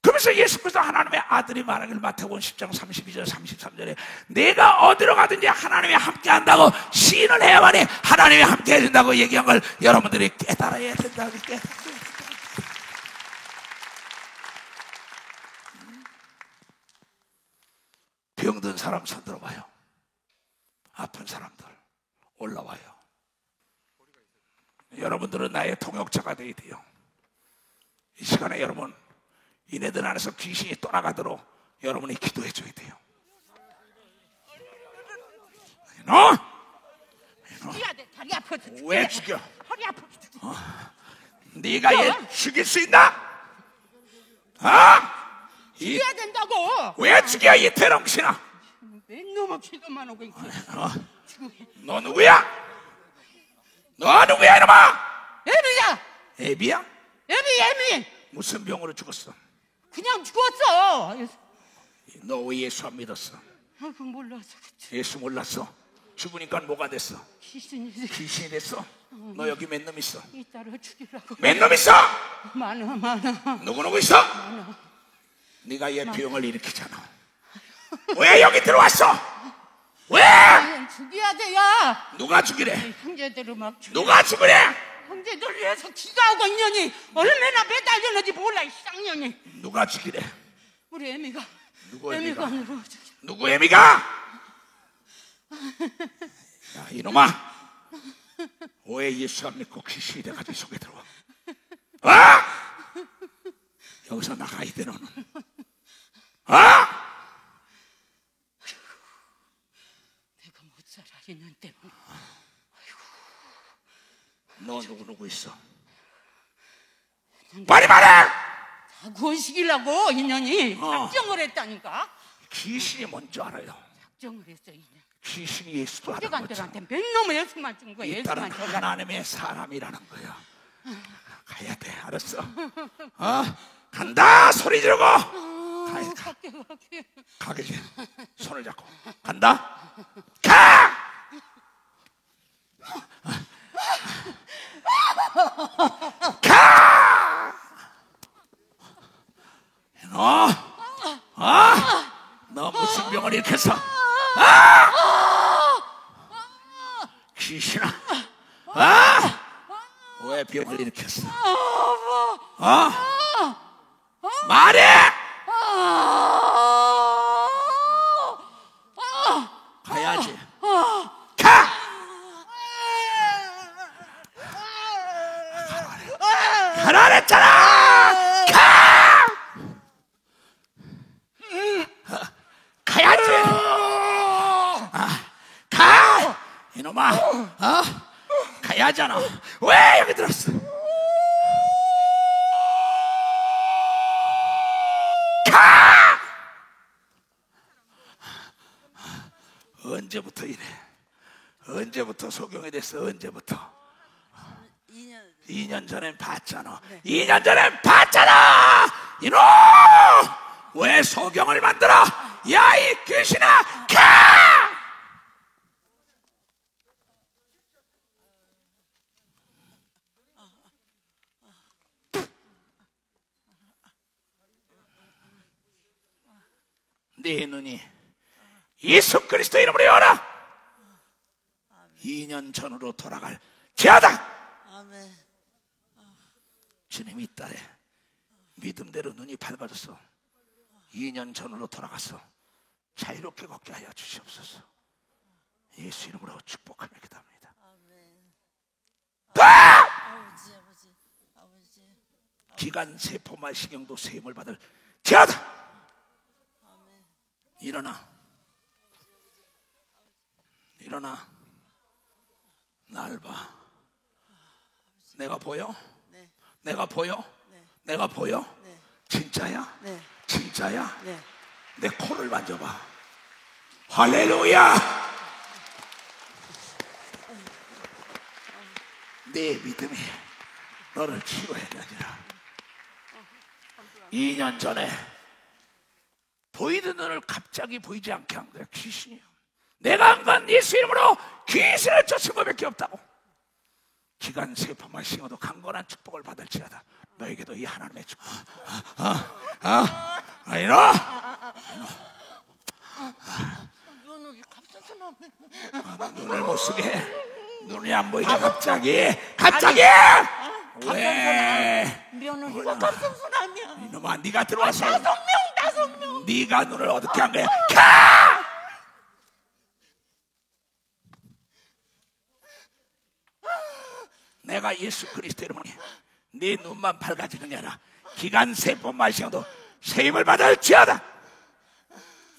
그러면서 예수 그리스도 하나님의 아들이 말하기를 마태복음 10장 32절 33절에 내가 어디로 가든지 하나님이 함께 한다고 시인을 해야만이 하나님이 함께 해준다고 얘기한 걸 여러분들이 깨달아야 된다고. 깨달아야 된다. 병든 사람 손 들어봐요. 아픈 사람들 올라와요. 여러분들은 나의 동역자가 되어야 돼요. 이 시간에 여러분, 이네들 안에서 귀신이 떠나가도록 여러분이 기도해 줘야 돼요. 너? 다리 아파서 왜 죽여? 허리 아파서 네가 얘 죽일 수 있나? 죽여야 된다고. 왜 죽여 이 대롱신아? 맨놈의 기도만 하고 있어. 너 누구야? 너 누구야 이놈아? 애비야. 애비야? 애비. 무슨 병으로 죽었어? 그냥 죽었어. 너 왜 예수 안 믿었어? 아이고 몰라서 그치. 예수 몰랐어? 죽으니까 뭐가 됐어? 귀신이 됐어? 너 여기 몇 놈 있어? 이따라 죽이려고. 몇 놈 있어? 많아. 누구 있어? 네가 얘 병을 일으키잖아. 왜 여기 들어왔어? 왜? 죽여야 돼요. 누가 죽이래? 형제들을 막 죽여. 누가 죽이래? 형제들 위해서 기도하고 있느니 얼마나 매달렸는지 몰라. 이 쌍년이. 누가 죽이래? 우리 애미가. 누구 애미가 애미가? 누구 애미가? 야, 이놈아, 왜 예수 안 믿고 귀신이 돼가지고 속에 들어와? 여기서 나가야 돼 너는. 내가 못 살아 인연 때문에. 너 누구 있어? 빨리 말해! 구원시키려고 인연이 작정을 했다니까. 귀신이 뭔지 알아요. 작정을 했어 인연. 귀신이 예수도 알아. 저간들한테 맨놈의 예수만 준 거야. 이 딸은 예수만 준 거야. 하나님의 사람이라는 거야. 가야 돼. 알았어? 간다 소리 지르고 가야 돼. 가게 손을 잡고 간다. 가! 가! 너 무슨 병을 일으켰어? 귀신아, 왜 병을 일으켰어? 말해! 가야지. 가! 가라 그랬잖아! 가! 가야지! 가! 이놈아, 가야잖아. 왜 여기 들었어? 가! 언제부터 이래? 언제부터 소경이 됐어? 언제부터? 2년 전엔 봤잖아. 2년 전엔 봤잖아. 이놈! 왜 소경을 만들어? 야, 이 귀신아! 가! 네 눈이 예수 그리스도 이름으로 열어. 2년 전으로 돌아갈 지하다. 주님이 이 딸에 믿음대로 눈이 밝아졌어. 2년 전으로 돌아가서 자유롭게 걷게 하여 주시옵소서. 예수 이름으로 축복하며 기도합니다. 기간 세포말 신경도 세임을 받을 지하다. 일어나. 일어나. 날 봐. 내가 보여? 네. 내가 보여? 네. 내가 보여? 네. 진짜야? 네. 진짜야? 네. 내 코를 만져봐. 할렐루야! 내 믿음이 너를 치유해야 되니라. 2년 전에 보이던 눈을 갑자기 보이지 않게 한 거야. 귀신이야. 내가 한 건 예수 이름으로 귀신을 쫓은 것밖에 없다고. 기간 세포만 싱어도 강건한 축복을 받을지어다. 너에게도 이 하나님의 축복. 이놈! 눈을 못 쓰게 해. 눈이 안 보이게 갑자기 왜? 며느리가 갑상선암이야. 이놈아, 네가 들어와서 5명. 네가 눈을 어둡게 한 거야. 가! 내가 예수 그리스도 이름으로 네 눈만 밝아지는 게 아니라 기간 세포만 시험도 세임을 받을지어다.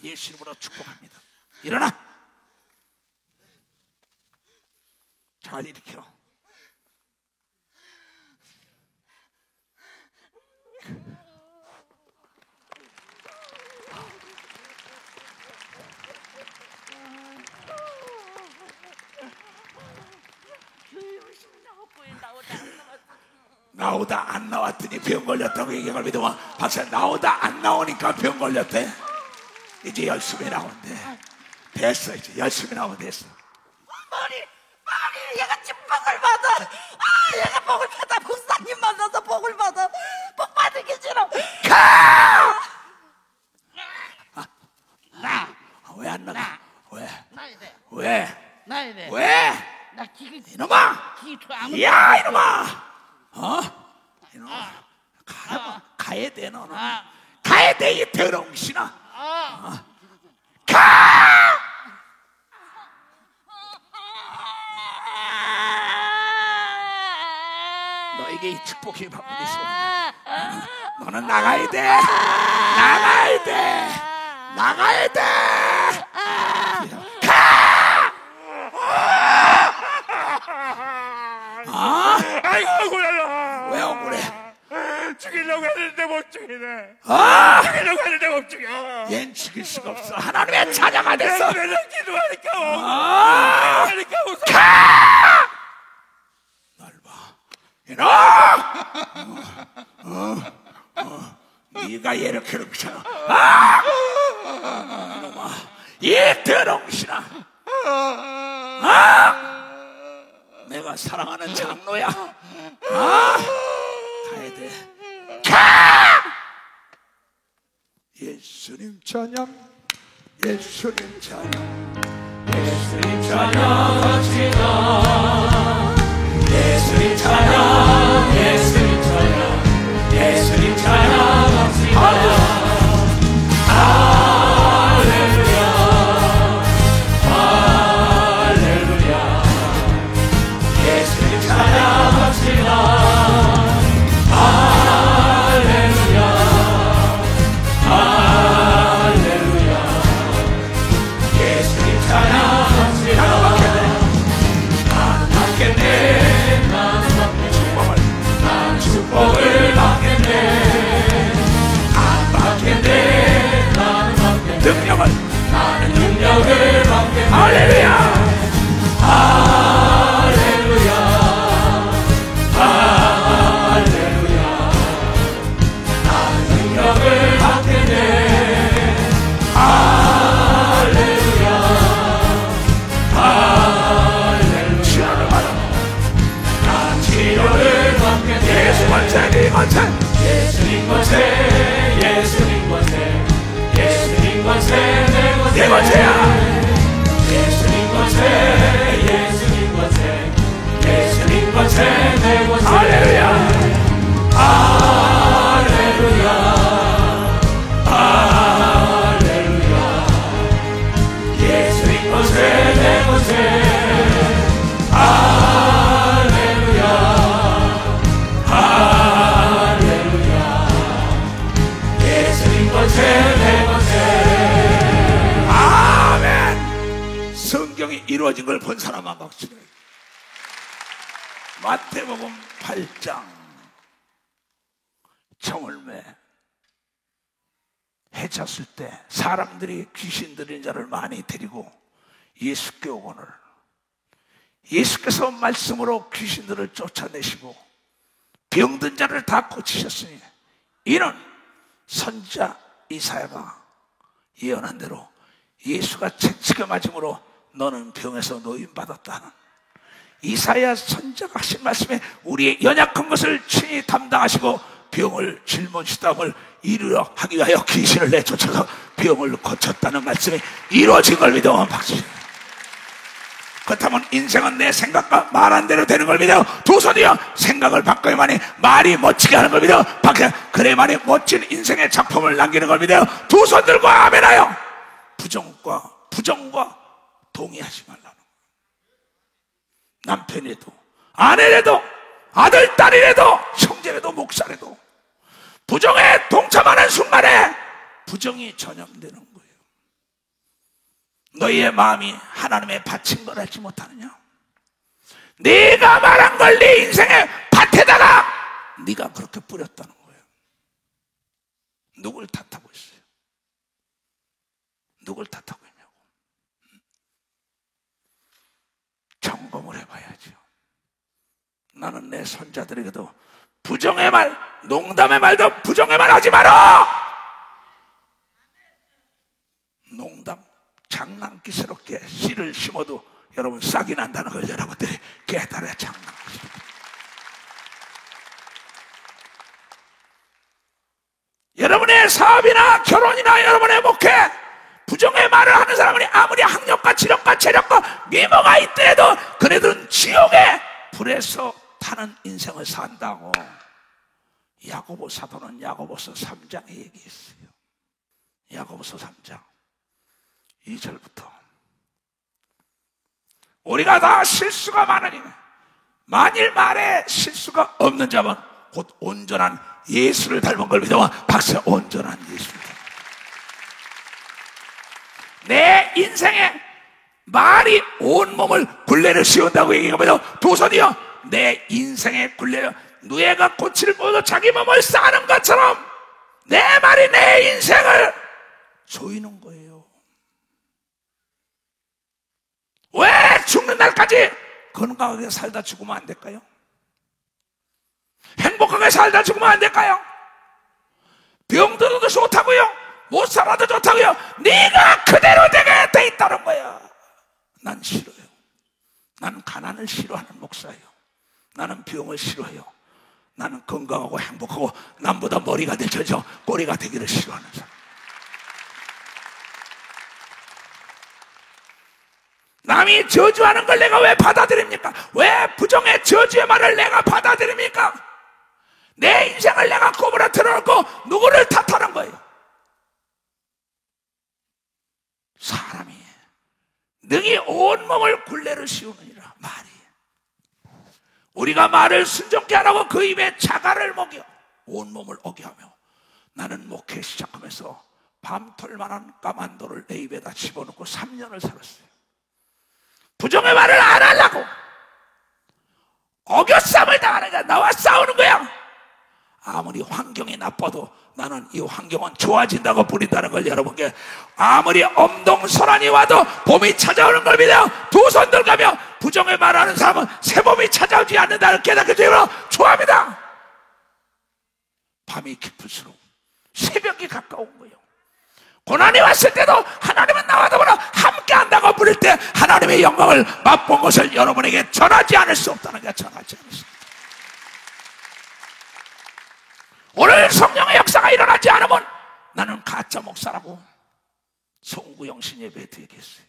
예수 이름으로 축복합니다. 일어나. 잘 일으켜. 나오다 안 나왔더니 병 걸렸다고 얘기할 믿으면 박사 나오다 안 나오니까 병 걸렸대. 이제 열심히 나온대. 됐어. 이제 열심히 나오면 됐어. 머리 얘가 축복을 받아. 얘가 복을 받아. 목사님 만나서 복을 받아. 복 받으기 싫어. 가! 왜 안 나가? 왜? 나야 돼. 왜? 나야 돼. 왜? 나 기기 이놈아! 아무. 야, 이놈아! 이놈아, 가야 돼, 너는. 가야 돼, 이 더러운 신아. 가! 너에게 이 축복이 바로 네 손에. 너는 나가야 돼. 나가야 돼. 나가야 돼. 아이고 억울해. 왜 억울해? 죽이려고 했는데 못 죽이네. 죽이려고 했는데 못 죽여. 얜 죽일 수가 없어. 하나님의 자녀가 됐어. 내가 기도하니까 아! 웃어. 날 봐. 네가 얘를 괴롭히잖아. 이놈아, 이 더러운신아. 내가 사랑하는 장로야. 가야 돼. 예수님 찬양, 예수님 찬양, 예수님 찬양 합시다. 예수님 찬양, 예수님 찬양, 예수님 찬양 합시다. 할렐루야, 할렐루야. 예수님 찬양 합시다. 할렐루야, 할렐루야. 예수님 찬양 합시다. 나는 받겠네. 나는 축복을 받겠네. 안 받겠네. 나는 받겠네. 능력을, 나는 능력을 받겠네. 할렐루야, 할렐루야, 할렐루야. 나는 능력을 받겠네. 할렐루야, 할렐루야. 치료를 받아. 나는 치료를 받겠네. 예수 권세, 네 권세. 예수님 권세, 예수님 권세, 예수님 권세, 내 권세야. 예수님 권세, 예수님 권세, 예수님 권세, 내 권세. 할렐루야, 할렐루야, 할렐루야. 예수님 권세, 내 권세. 할렐루야, 할렐루야. 예수님 권세, 내 권세. 아멘. 성경이 이루어진 걸 본 사람만 박수해. 마태복음 8장. 청을매 해쳤을 때 사람들이 귀신 들린 자를 많이 데리고 예수께 오거늘 예수께서 말씀으로 귀신들을 쫓아내시고 병든 자를 다 고치셨으니 이는 선지자 이사야가 예언한 대로 예수가 채찍에 맞음으로 너는 병에서 노임받았다는 이사야 선지자가 하신 말씀에 우리의 연약한 것을 친히 담당하시고 병을 짊어지시다 을 이루려 하기 위하여 귀신을 내쫓아서 병을 고쳤다는 말씀이 이루어진 걸 믿으면 박수. 그렇다면 인생은 내 생각과 말한 대로 되는 걸 믿어. 두 손이여 생각을 바꿔야만이 말이 멋지게 하는 걸 믿어. 그래야만이 멋진 인생의 작품을 남기는 걸 믿어. 두 손 들고 아멘하여 부정과 동의하지 말라는. 남편이라도 아내라도 아들 딸이라도 형제라도 목사라도 부정에 동참하는 순간에 부정이 전염되는 거예요. 너희의 마음이 하나님의 바친 걸 알지 못하느냐? 네가 말한 걸 네 인생의 밭에다가 네가 그렇게 뿌렸다는 거예요. 누굴 탓하고 있어요? 누굴 탓하고 있냐고. 점검을 해봐야죠. 나는 내 손자들에게도 부정의 말, 농담의 말도 부정의 말 하지 마라. 농담, 장난기스럽게 씨를 심어도 여러분 싹이 난다는 걸 여러분들이 깨달아야 장난기스럽게. 여러분의 사업이나 결혼이나 여러분의 목회 부정의 말을 하는 사람은 아무리 학력과 지력과 체력과 미모가 있더라도 그네들은 지옥에 불에서 타는 인생을 산다고 야고보 사도는 야고보서 3장에 얘기했어요. 야고보서 3장 2절부터 우리가 다 실수가 많으니 만일 말에 실수가 없는 자면 곧 온전한 예수를 닮은 걸 믿어와. 박수. 온전한 예수를 닮은. 내 인생에 말이 온몸을 굴레를 씌운다고 얘기하면 도선이여, 내 인생의 굴레를 누에가 꽃을 보고 자기 몸을 싸는 것처럼 내 말이 내 인생을 조이는 거예요. 왜 죽는 날까지 건강하게 살다 죽으면 안 될까요? 행복하게 살다 죽으면 안 될까요? 병들어도 좋다고요? 못 살아도 좋다고요? 네가 그대로 되게 돼 있다는 거야. 난 싫어요. 나는 가난을 싫어하는 목사예요. 나는 병을 싫어해요. 나는 건강하고 행복하고 남보다 머리가 되쳐져 꼬리가 되기를 싫어하는 사람. 남이 저주하는 걸 내가 왜 받아들입니까? 왜 부정의 저주의 말을 내가 받아들입니까? 내 인생을 내가 꼬부라 틀어놓고 누구를 탓하는 거예요? 사람이 능히 온몸을 굴레를 씌우느니라. 말이, 우리가 말을 순종케 하라고 그 입에 자갈을 먹여 온몸을 어겨하며. 나는 목회 시작하면서 밤톨만한 까만 돌을 내 입에다 집어넣고 3년을 살았어요. 부정의 말을 안 하려고. 어겨싸움을 당하느냐, 나와 싸우는 거야. 아무리 환경이 나빠도 나는 이 환경은 좋아진다고 부린다는 걸 여러분께, 아무리 엄동설한이 와도 봄이 찾아오는 걸 믿어요. 두 손 들가며 부정의 말하는 사람은 새 봄이 찾아오지 않는다는 깨닫게 되므로 좋아합니다. 밤이 깊을수록 새벽이 가까운 거예요. 고난이 왔을 때도 하나님은 나와 더불어 함께 한다고 부를 때 하나님의 영광을 맛본 것을 여러분에게 전하지 않을 수 없다는 게 전하지 않을 수 없다. 오늘 성령의 역사가 일어나지 않으면 나는 가짜 목사라고 송구영 신예배한테 얘기했어요.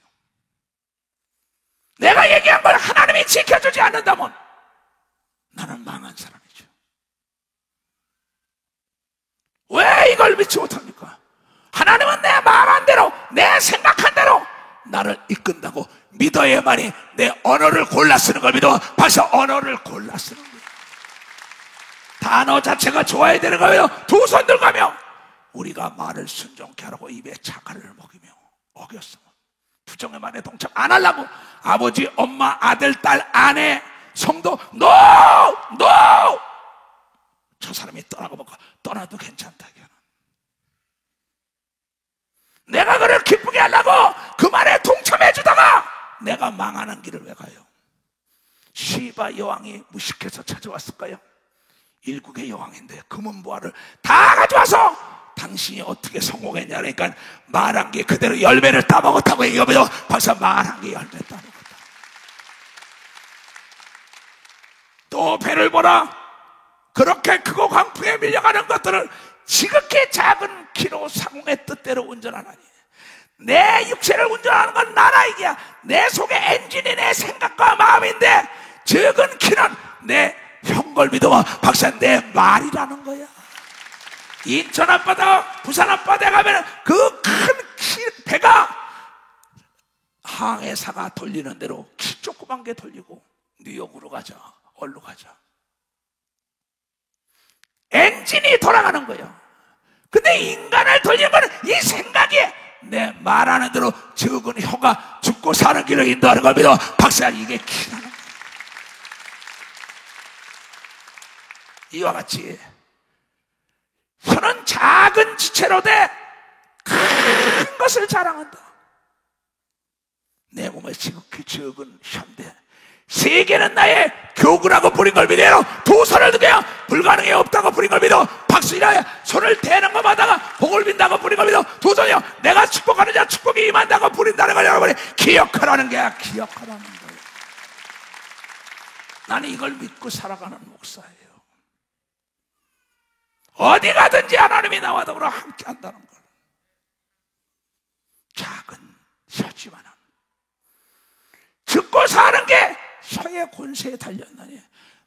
내가 얘기한 걸 하나님이 지켜주지 않는다면 나는 망한 사람이죠. 왜 이걸 믿지 못합니까? 하나님은 내 말한 대로, 내 생각한 대로 나를 이끈다고 믿어야만이 내 언어를 골라 쓰는 걸 믿어. 벌써 언어를 골라 쓰는 거예요. 단어 자체가 좋아야 되는 거예요. 두 손 들가며 우리가 말을 순종케 하라고 입에 자갈을 먹이며 어겼으면 부정의 말에 동참 안 하려고 아버지, 엄마, 아들, 딸, 아내, 성도 노! 저 사람이 떠나고 먹고 떠나도 괜찮다. 내가 그를 기쁘게 하려고 그 말에 동참해 주다가 내가 망하는 길을 왜 가요? 시바 여왕이 무식해서 찾아왔을까요? 일국의 여왕인데 금은보화를 다 가져와서 당신이 어떻게 성공했냐 그러니까 말한 게 그대로 열매를 따먹었다고 얘기하면 벌써 말한 게 열매 따먹었다. 또 배를 보라. 그렇게 크고 광풍에 밀려가는 것들을 지극히 작은 키로 상공의 뜻대로 운전하나니. 내 육체를 운전하는 건 나라 이기야. 내 속에 엔진이 내 생각과 마음인데 적은 키는 내 형걸 믿어봐. 박사, 내 말이라는 거야. 인천 앞바다, 부산 앞바다에 가면 그 큰 배가 항해사가 돌리는 대로 키 조그만 게 돌리고 뉴욕으로 가자, 어디로 가자. 엔진이 돌아가는 거예요. 근데 인간을 돌리는 거는 이 생각이 내 말하는 대로 적은 혀가 죽고 사는 길을 인도하는 걸 믿어. 박사야, 이게 키라는 거예요. 이와 같이 혀는 작은 지체로 돼 큰 것을 자랑한다. 내 몸에 지극히 적은 혀인데 세계는 나의 교구라고 부린 걸 믿어요. 두 손을 들게요. 불가능이 없다고 부린 걸 믿어. 박수이라 손을 대는 것마다가 복을 빈다고 부린 걸 믿어. 두 손이요. 내가 축복하는 자 축복이 임한다고 부린다는 걸 여러분이 기억하라는 게 기억하라는 거예요. 나는 이걸 믿고 살아가는 목사예요. 어디 가든지 하나님이 나와 더불어 함께 한다는 걸. 작은 혀지만은 죽고 사는 게 혀의 권세에 달렸나니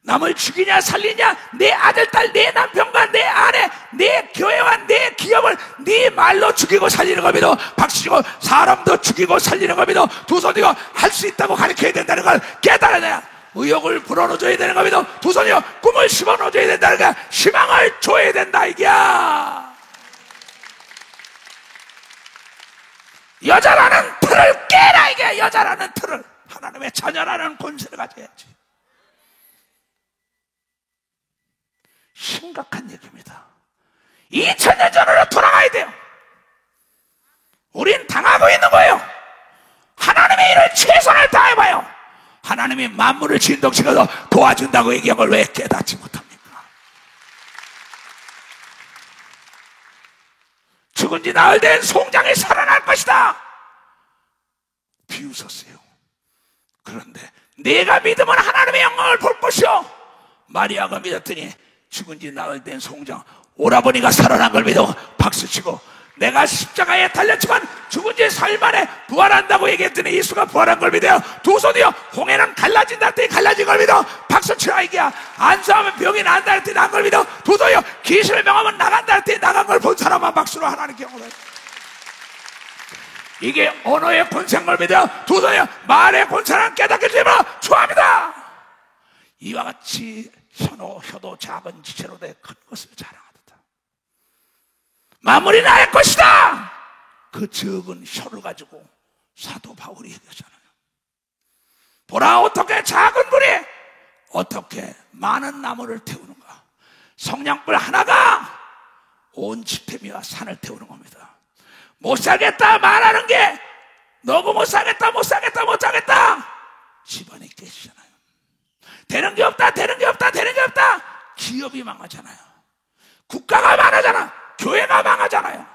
남을 죽이냐 살리냐, 내 아들, 딸, 내 남편과 내 아내, 내 교회와 내 기업을 네 말로 죽이고 살리는 겁니다. 박수치고 사람도 죽이고 살리는 겁니다. 두 손이고 할 수 있다고 가르쳐야 된다는 걸 깨달아내야 의욕을 불어넣어줘야 되는 겁니다. 두 손이고 꿈을 심어넣어줘야 된다는 걸, 희망을 줘야 된다 이게야. 여자라는 틀을 깨라 이게. 여자라는 틀을, 하나님의 자녀라는 권세를 가져야지. 심각한 얘기입니다. 2000년 전으로 돌아가야 돼요. 우린 당하고 있는 거예요. 하나님의 일을 최선을 다해봐요. 하나님이 만물을 진동시켜서 도와준다고 얘기한 걸 왜 깨닫지 못합니까? 죽은 지 나흘 된 송장이 살아날 것이다 비웃었어요. 그런데 내가 믿으면 하나님의 영광을 볼 것이요, 마리아가 믿었더니 죽은 지 나흘 된 송장 오라버니가 살아난 걸 믿어 박수치고, 내가 십자가에 달렸지만 죽은 지 사흘 만에 부활한다고 얘기했더니 예수가 부활한 걸 믿어요. 두 손이요, 홍해는 갈라진다 했더니 갈라진 걸 믿어 박수치라 이게야. 안수하면 병이 난다 했더니 난 걸 믿어 두 손이요, 귀신을 명하면 나간다 했더니 나간 걸 본 사람만 박수로 하나님께 영광을. 이게 언어의 권세인 걸 믿어요. 두 손이요, 말의 권세는 깨닫게 되면 좋아합니다. 이와 같이 혀도 작은 지체로 내 큰 것을 자랑하다. 만물이 나의 것이다. 그 적은 혀를 가지고 사도 바울이 얘기하잖아요. 보라, 어떻게 작은 불이 어떻게 많은 나무를 태우는가. 성냥불 하나가 온 지폐미와 산을 태우는 겁니다. 못 살겠다 말하는 게 너고 못 살겠다 집안이 깨지잖아요. 되는 게 없다 기업이 망하잖아요. 국가가 망하잖아. 교회가 망하잖아요.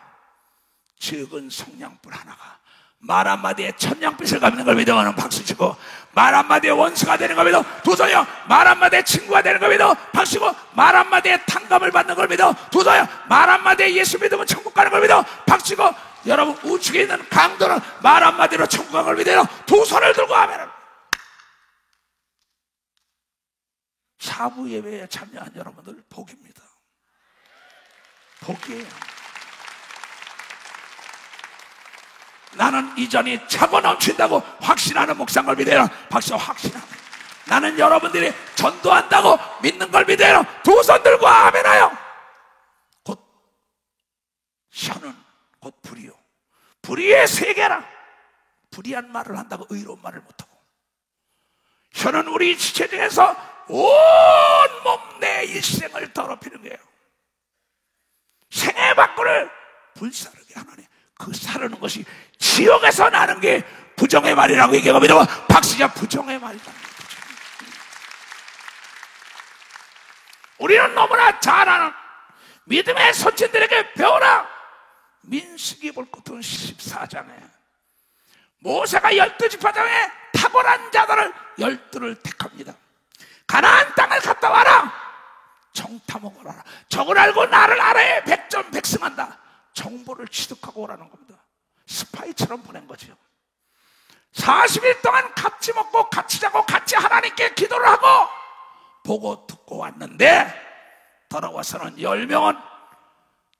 적은 성냥불 하나가 말 한마디에 천냥빛을 갚는 걸 믿어가는 박수치고, 말 한마디에 원수가 되는 걸 믿어 두 손이요, 말 한마디에 친구가 되는 걸 믿어 박수치고, 말 한마디에 탕감을 받는 걸 믿어 두 손이요, 말 한마디에 예수 믿으면 천국 가는 걸 믿어 박수치고, 여러분 우측에 있는 강도는 말 한마디로 천국 가는 걸 믿어요. 두 손을 들고 하면 사부 예배에 참여한 여러분들 복입니다. 복이에요. 나는 이전이 차고 넘친다고 확신하는 목사인 걸 믿어요. 박수 확신하는. 나는 여러분들이 전도한다고 믿는 걸 믿어요. 두 손 들고 아멘하여. 곧 혀는 곧 불이요, 불의의 세계라. 불의한 말을 한다고 의로운 말을 못하고, 혀는 우리 지체 중에서 온몸 내 일생을 더럽히는 거예요. 생애 밖을 불사르게 하나니 그 사르는 것이 지옥에서 나는 게 부정의 말이라고 얘기하면 박수자 부정의 말이다. 우리는 너무나 잘 아는 믿음의 선진들에게 배우라. 민수기 볼 것은 14장에 모세가 12지파 중에 탁월한 자들을 12를 택합니다. 가나안 땅을 갔다 와라. 정탐하고 오라. 적을 알고 나를 알아야 백전백승한다. 정보를 취득하고 오라는 겁니다. 스파이처럼 보낸 거죠. 40일 동안 같이 먹고 같이 자고 같이 하나님께 기도를 하고 보고 듣고 왔는데, 돌아와서는 10명은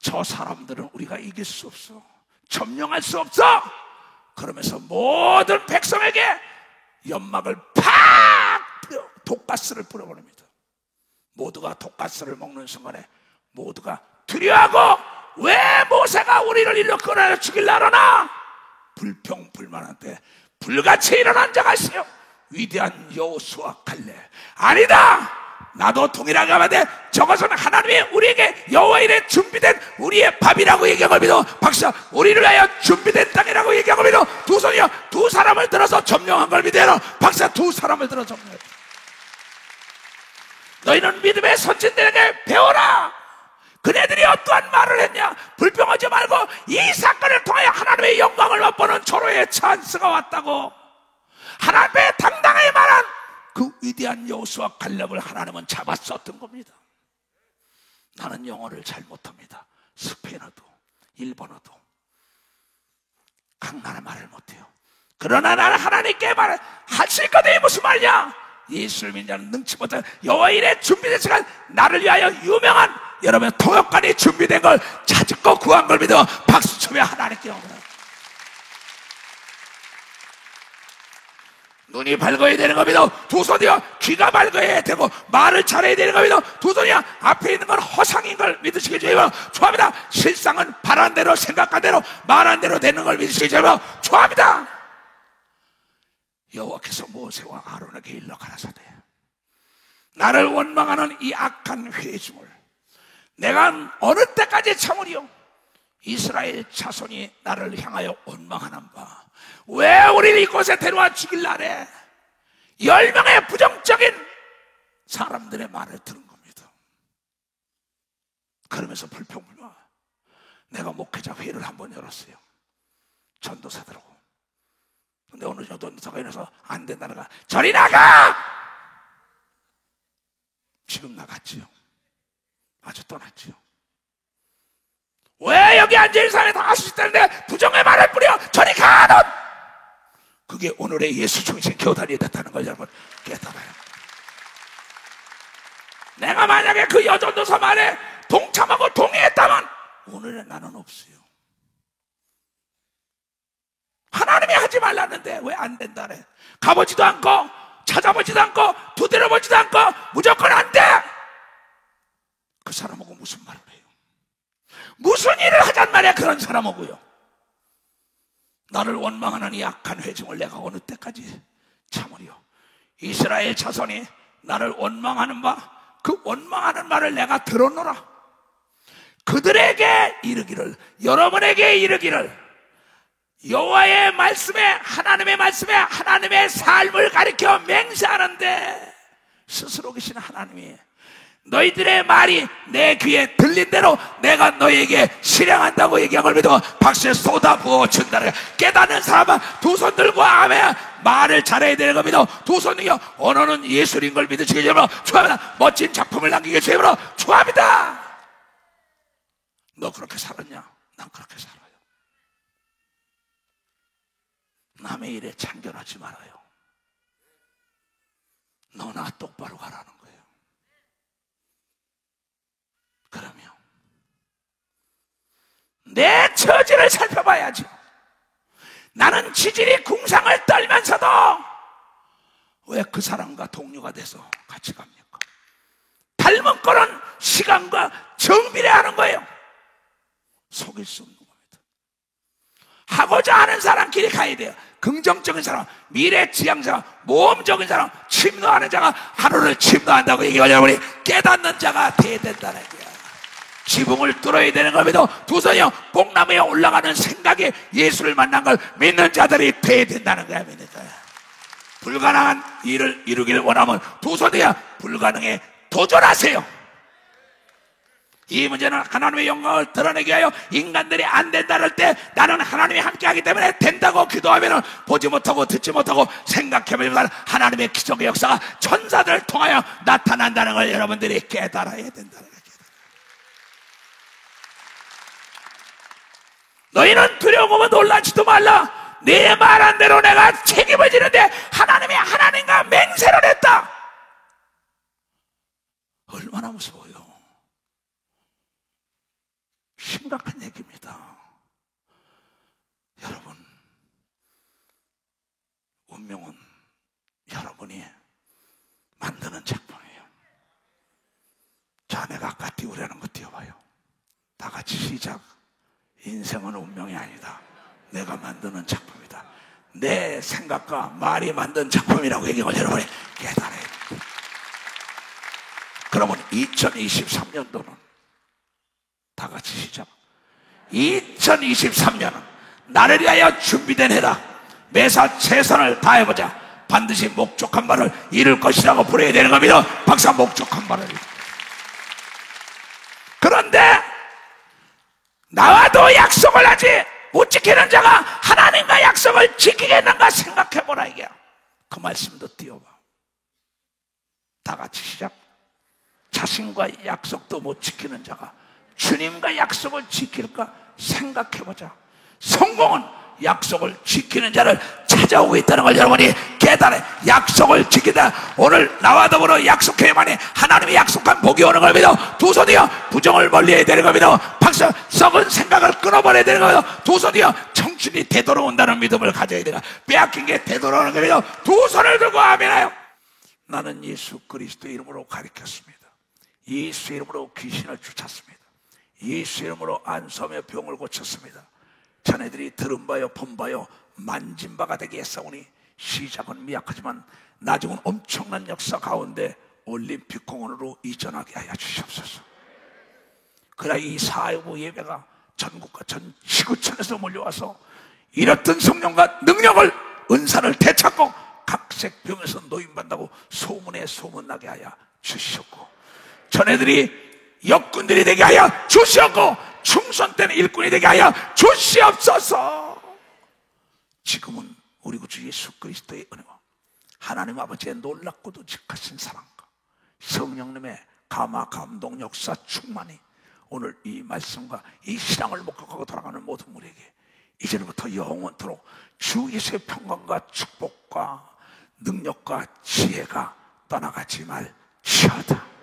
저 사람들은 우리가 이길 수 없어, 점령할 수 없어. 그러면서 모든 백성에게 연막을 팍 독가스를 뿌려버립니다. 모두가 독가스를 먹는 순간에 모두가 두려워하고, 왜 모세가 우리를 일로 끌어내 죽이려 하나? 불평불만한테 불같이 일어난 자가 있어요. 위대한 여호수아 갈렙. 아니다, 나도 동일하게 하면 돼. 저것은 하나님이 우리에게 여호와 이래 준비된 우리의 밥이라고 얘기한 걸 믿어 박사. 우리를 위하여 준비된 땅이라고 얘기한 걸 믿어. 두 손이요, 두 사람을 들어서 점령한 걸 믿어라 박사. 두 사람을 들어 점령해. 너희는 믿음의 선진들에게 배워라. 그네들이 어떠한 말을 했냐? 불평하지 말고 이 사건을 통하여 하나님의 영광을 맛보는 초로의 찬스가 왔다고. 하나님의 당당하게 말한 그 위대한 여호수아 갈렙을 하나님은 잡았었던 겁니다. 나는 영어를 잘 못합니다. 스페인어도 일본어도 강나라 말을 못해요. 그러나 나는 하나님께 말을 할 수 있거든요. 무슨 말이냐? 예수를 믿는 자는 능치 못한 여호와 일에 준비된 시간, 나를 위하여 유명한 여러분의 통역관이 준비된 걸 찾고 구한 걸 믿어 박수치며 하나님께 오라. 눈이 밝아야 되는 겁니다. 두 손이요 귀가 밝아야 되고 말을 잘해야 되는 겁니다. 두 손이요 앞에 있는 건 허상인 걸 믿으시기 주여 축하합니다. 실상은 바란 대로 생각한 대로 말한 대로 되는 걸 믿으시기 주여 축하합니다. 여호와께서 모세와 아론에게 일러 가라사대, 나를 원망하는 이 악한 회중을 내가 어느 때까지 참으리요? 이스라엘 자손이 나를 향하여 원망하는 바, 왜 우리를 이곳에 데려와 죽일라 하래? 10명의 부정적인 사람들의 말을 들은 겁니다. 그러면서 불평불만 내가 목회자 회의를 한번 열었어요. 전도사들하고. 근데 어느 전도사가 일어나서 안 된다는 거야. 저리 나가! 지금 나갔지요. 아주 떠났지요. 왜 여기 앉아있는 사람이 다 할 수 있다는데 부정의 말을 뿌려? 저리 가! 넌! 그게 오늘의 예수 중심 교단이 됐다는 걸 여러분 깨달아요. 내가 만약에 그 여전도사 말에 동참하고 동의했다면 오늘의 나는 없어요. 하나님이 하지 말랐는데 왜 안 된다래? 가보지도 않고 찾아보지도 않고 두드려보지도 않고 무조건 안 돼! 그 사람하고 무슨 말을 해요? 무슨 일을 하잔 말이야 그런 사람하고요. 나를 원망하는 이 악한 회중을 내가 어느 때까지 참으리요? 이스라엘 자손이 나를 원망하는 바, 그 원망하는 말을 내가 들어노라. 그들에게 이르기를, 여러분에게 이르기를, 여호와의 말씀에, 하나님의 말씀에 하나님의 삶을 가리켜 맹세하는데 스스로 계신 하나님이 너희들의 말이 내 귀에 들린 대로 내가 너희에게 실행한다고 얘기한 걸 믿어 박수에 쏟아부어 준다는 거야. 깨닫는 사람은 두 손 들고 아멘. 말을 잘해야 되는 걸 믿어 두 손이요 언어는 예술인 걸 믿으시기 전에 축하합니다. 멋진 작품을 남기게 주님으로 축하합니다. 너 그렇게 살았냐? 난 그렇게 살아요. 남의 일에 참견하지 말아요. 너나 똑바로 가라는 거예요. 그러면 내 처지를 살펴봐야죠. 나는 지질이 궁상을 떨면서도 왜 그 사람과 동료가 돼서 같이 갑니까? 닮은 거는 시간과 정비례하는 거예요. 속일 수 없는 겁니다. 하고자 하는 사람끼리 가야 돼요. 긍정적인 사람, 미래지향자, 모험적인 사람, 침노하는 자가 하루를 침노한다고 얘기하냐. 여러분이 깨닫는 자가 돼야 된다는 거야. 지붕을 뚫어야 되는 겁니다. 두 손이요 뽕나무에 올라가는 생각에 예수를 만난 걸 믿는 자들이 돼야 된다는 거야. 믿으니까. 불가능한 일을 이루기를 원하면 두 손이야 불가능에 도전하세요. 이 문제는 하나님의 영광을 드러내기 위하여 인간들이 안 된다 할 때 나는 하나님이 함께하기 때문에 된다고 기도하면 보지 못하고 듣지 못하고 생각해보지만 하나님의 기적의 역사가 천사들을 통하여 나타난다는 걸 여러분들이 깨달아야 된다는 거예요. 너희는 두려움은 놀라지도 말라. 네 말한 대로 내가 책임을 지는데 하나님이 하나님과 맹세를 했다. 얼마나 무서워요. 심각한 얘기입니다. 여러분, 운명은 여러분이 만드는 작품이에요. 자네가 아까 띄우려는 거 띄워봐요. 다 같이 시작. 인생은 운명이 아니다. 내가 만드는 작품이다. 내 생각과 말이 만든 작품이라고 얘기하면 여러분이 깨달아야 됩니다. 그러면 2023년도는 다 같이 시작. 2023년은 나를 위하여 준비된 해다. 매사 최선을 다해보자. 반드시 목적한 바를 이룰 것이라고 부르어야 되는 겁니다. 박사 목적한 바를. 그런데 나와도 약속을 하지 못 지키는 자가 하나님과 약속을 지키겠는가 생각해보라. 이게 그 말씀도 띄워봐. 다 같이 시작. 자신과 약속도 못 지키는 자가 주님과 약속을 지킬까 생각해보자. 성공은 약속을 지키는 자를 찾아오고 있다는 걸 여러분이 깨달아. 약속을 지키다. 오늘 나와 더불어 약속해야만이 하나님이 약속한 복이 오는 걸 믿어. 두 손이여 부정을 멀리해야 되는 걸 믿어. 박수 썩은 생각을 끊어버려야 되는 걸 믿어. 두 손이여 청춘이 되돌아온다는 믿음을 가져야 되나. 빼앗긴 게 되돌아오는 걸 믿어. 두 손을 들고 아멘하여. 나는 예수 그리스도의 이름으로 가리켰습니다. 예수 이름으로 귀신을 쫓았습니다. 예수 이름으로 안수하며 병을 고쳤습니다. 자네들이 들은 바요 본 바요 만진 바가 되게 했사오니 시작은 미약하지만 나중은 엄청난 역사 가운데 올림픽 공원으로 이전하게 하여 주시옵소서. 그러나 이 사회부 예배가 전국과 전 지구촌에서 몰려와서 이렇던 성령과 능력을 은사를 되찾고 각색 병에서 노임받는다고 소문에 소문나게 하여 주시옵고, 전애들이 역군들이 되게 하여 주시옵고, 충성 때는 일꾼이 되게 하여 주시옵소서. 지금은 우리 구주 예수 그리스도의 은혜와 하나님 아버지의 놀랍고도 직하신 사랑과 성령님의 감화 감동 역사 충만이 오늘 이 말씀과 이 신앙을 목격하고 돌아가는 모든 우리에게 이제부터 영원토록 주 예수의 평강과 축복과 능력과 지혜가 떠나가지 말지어다.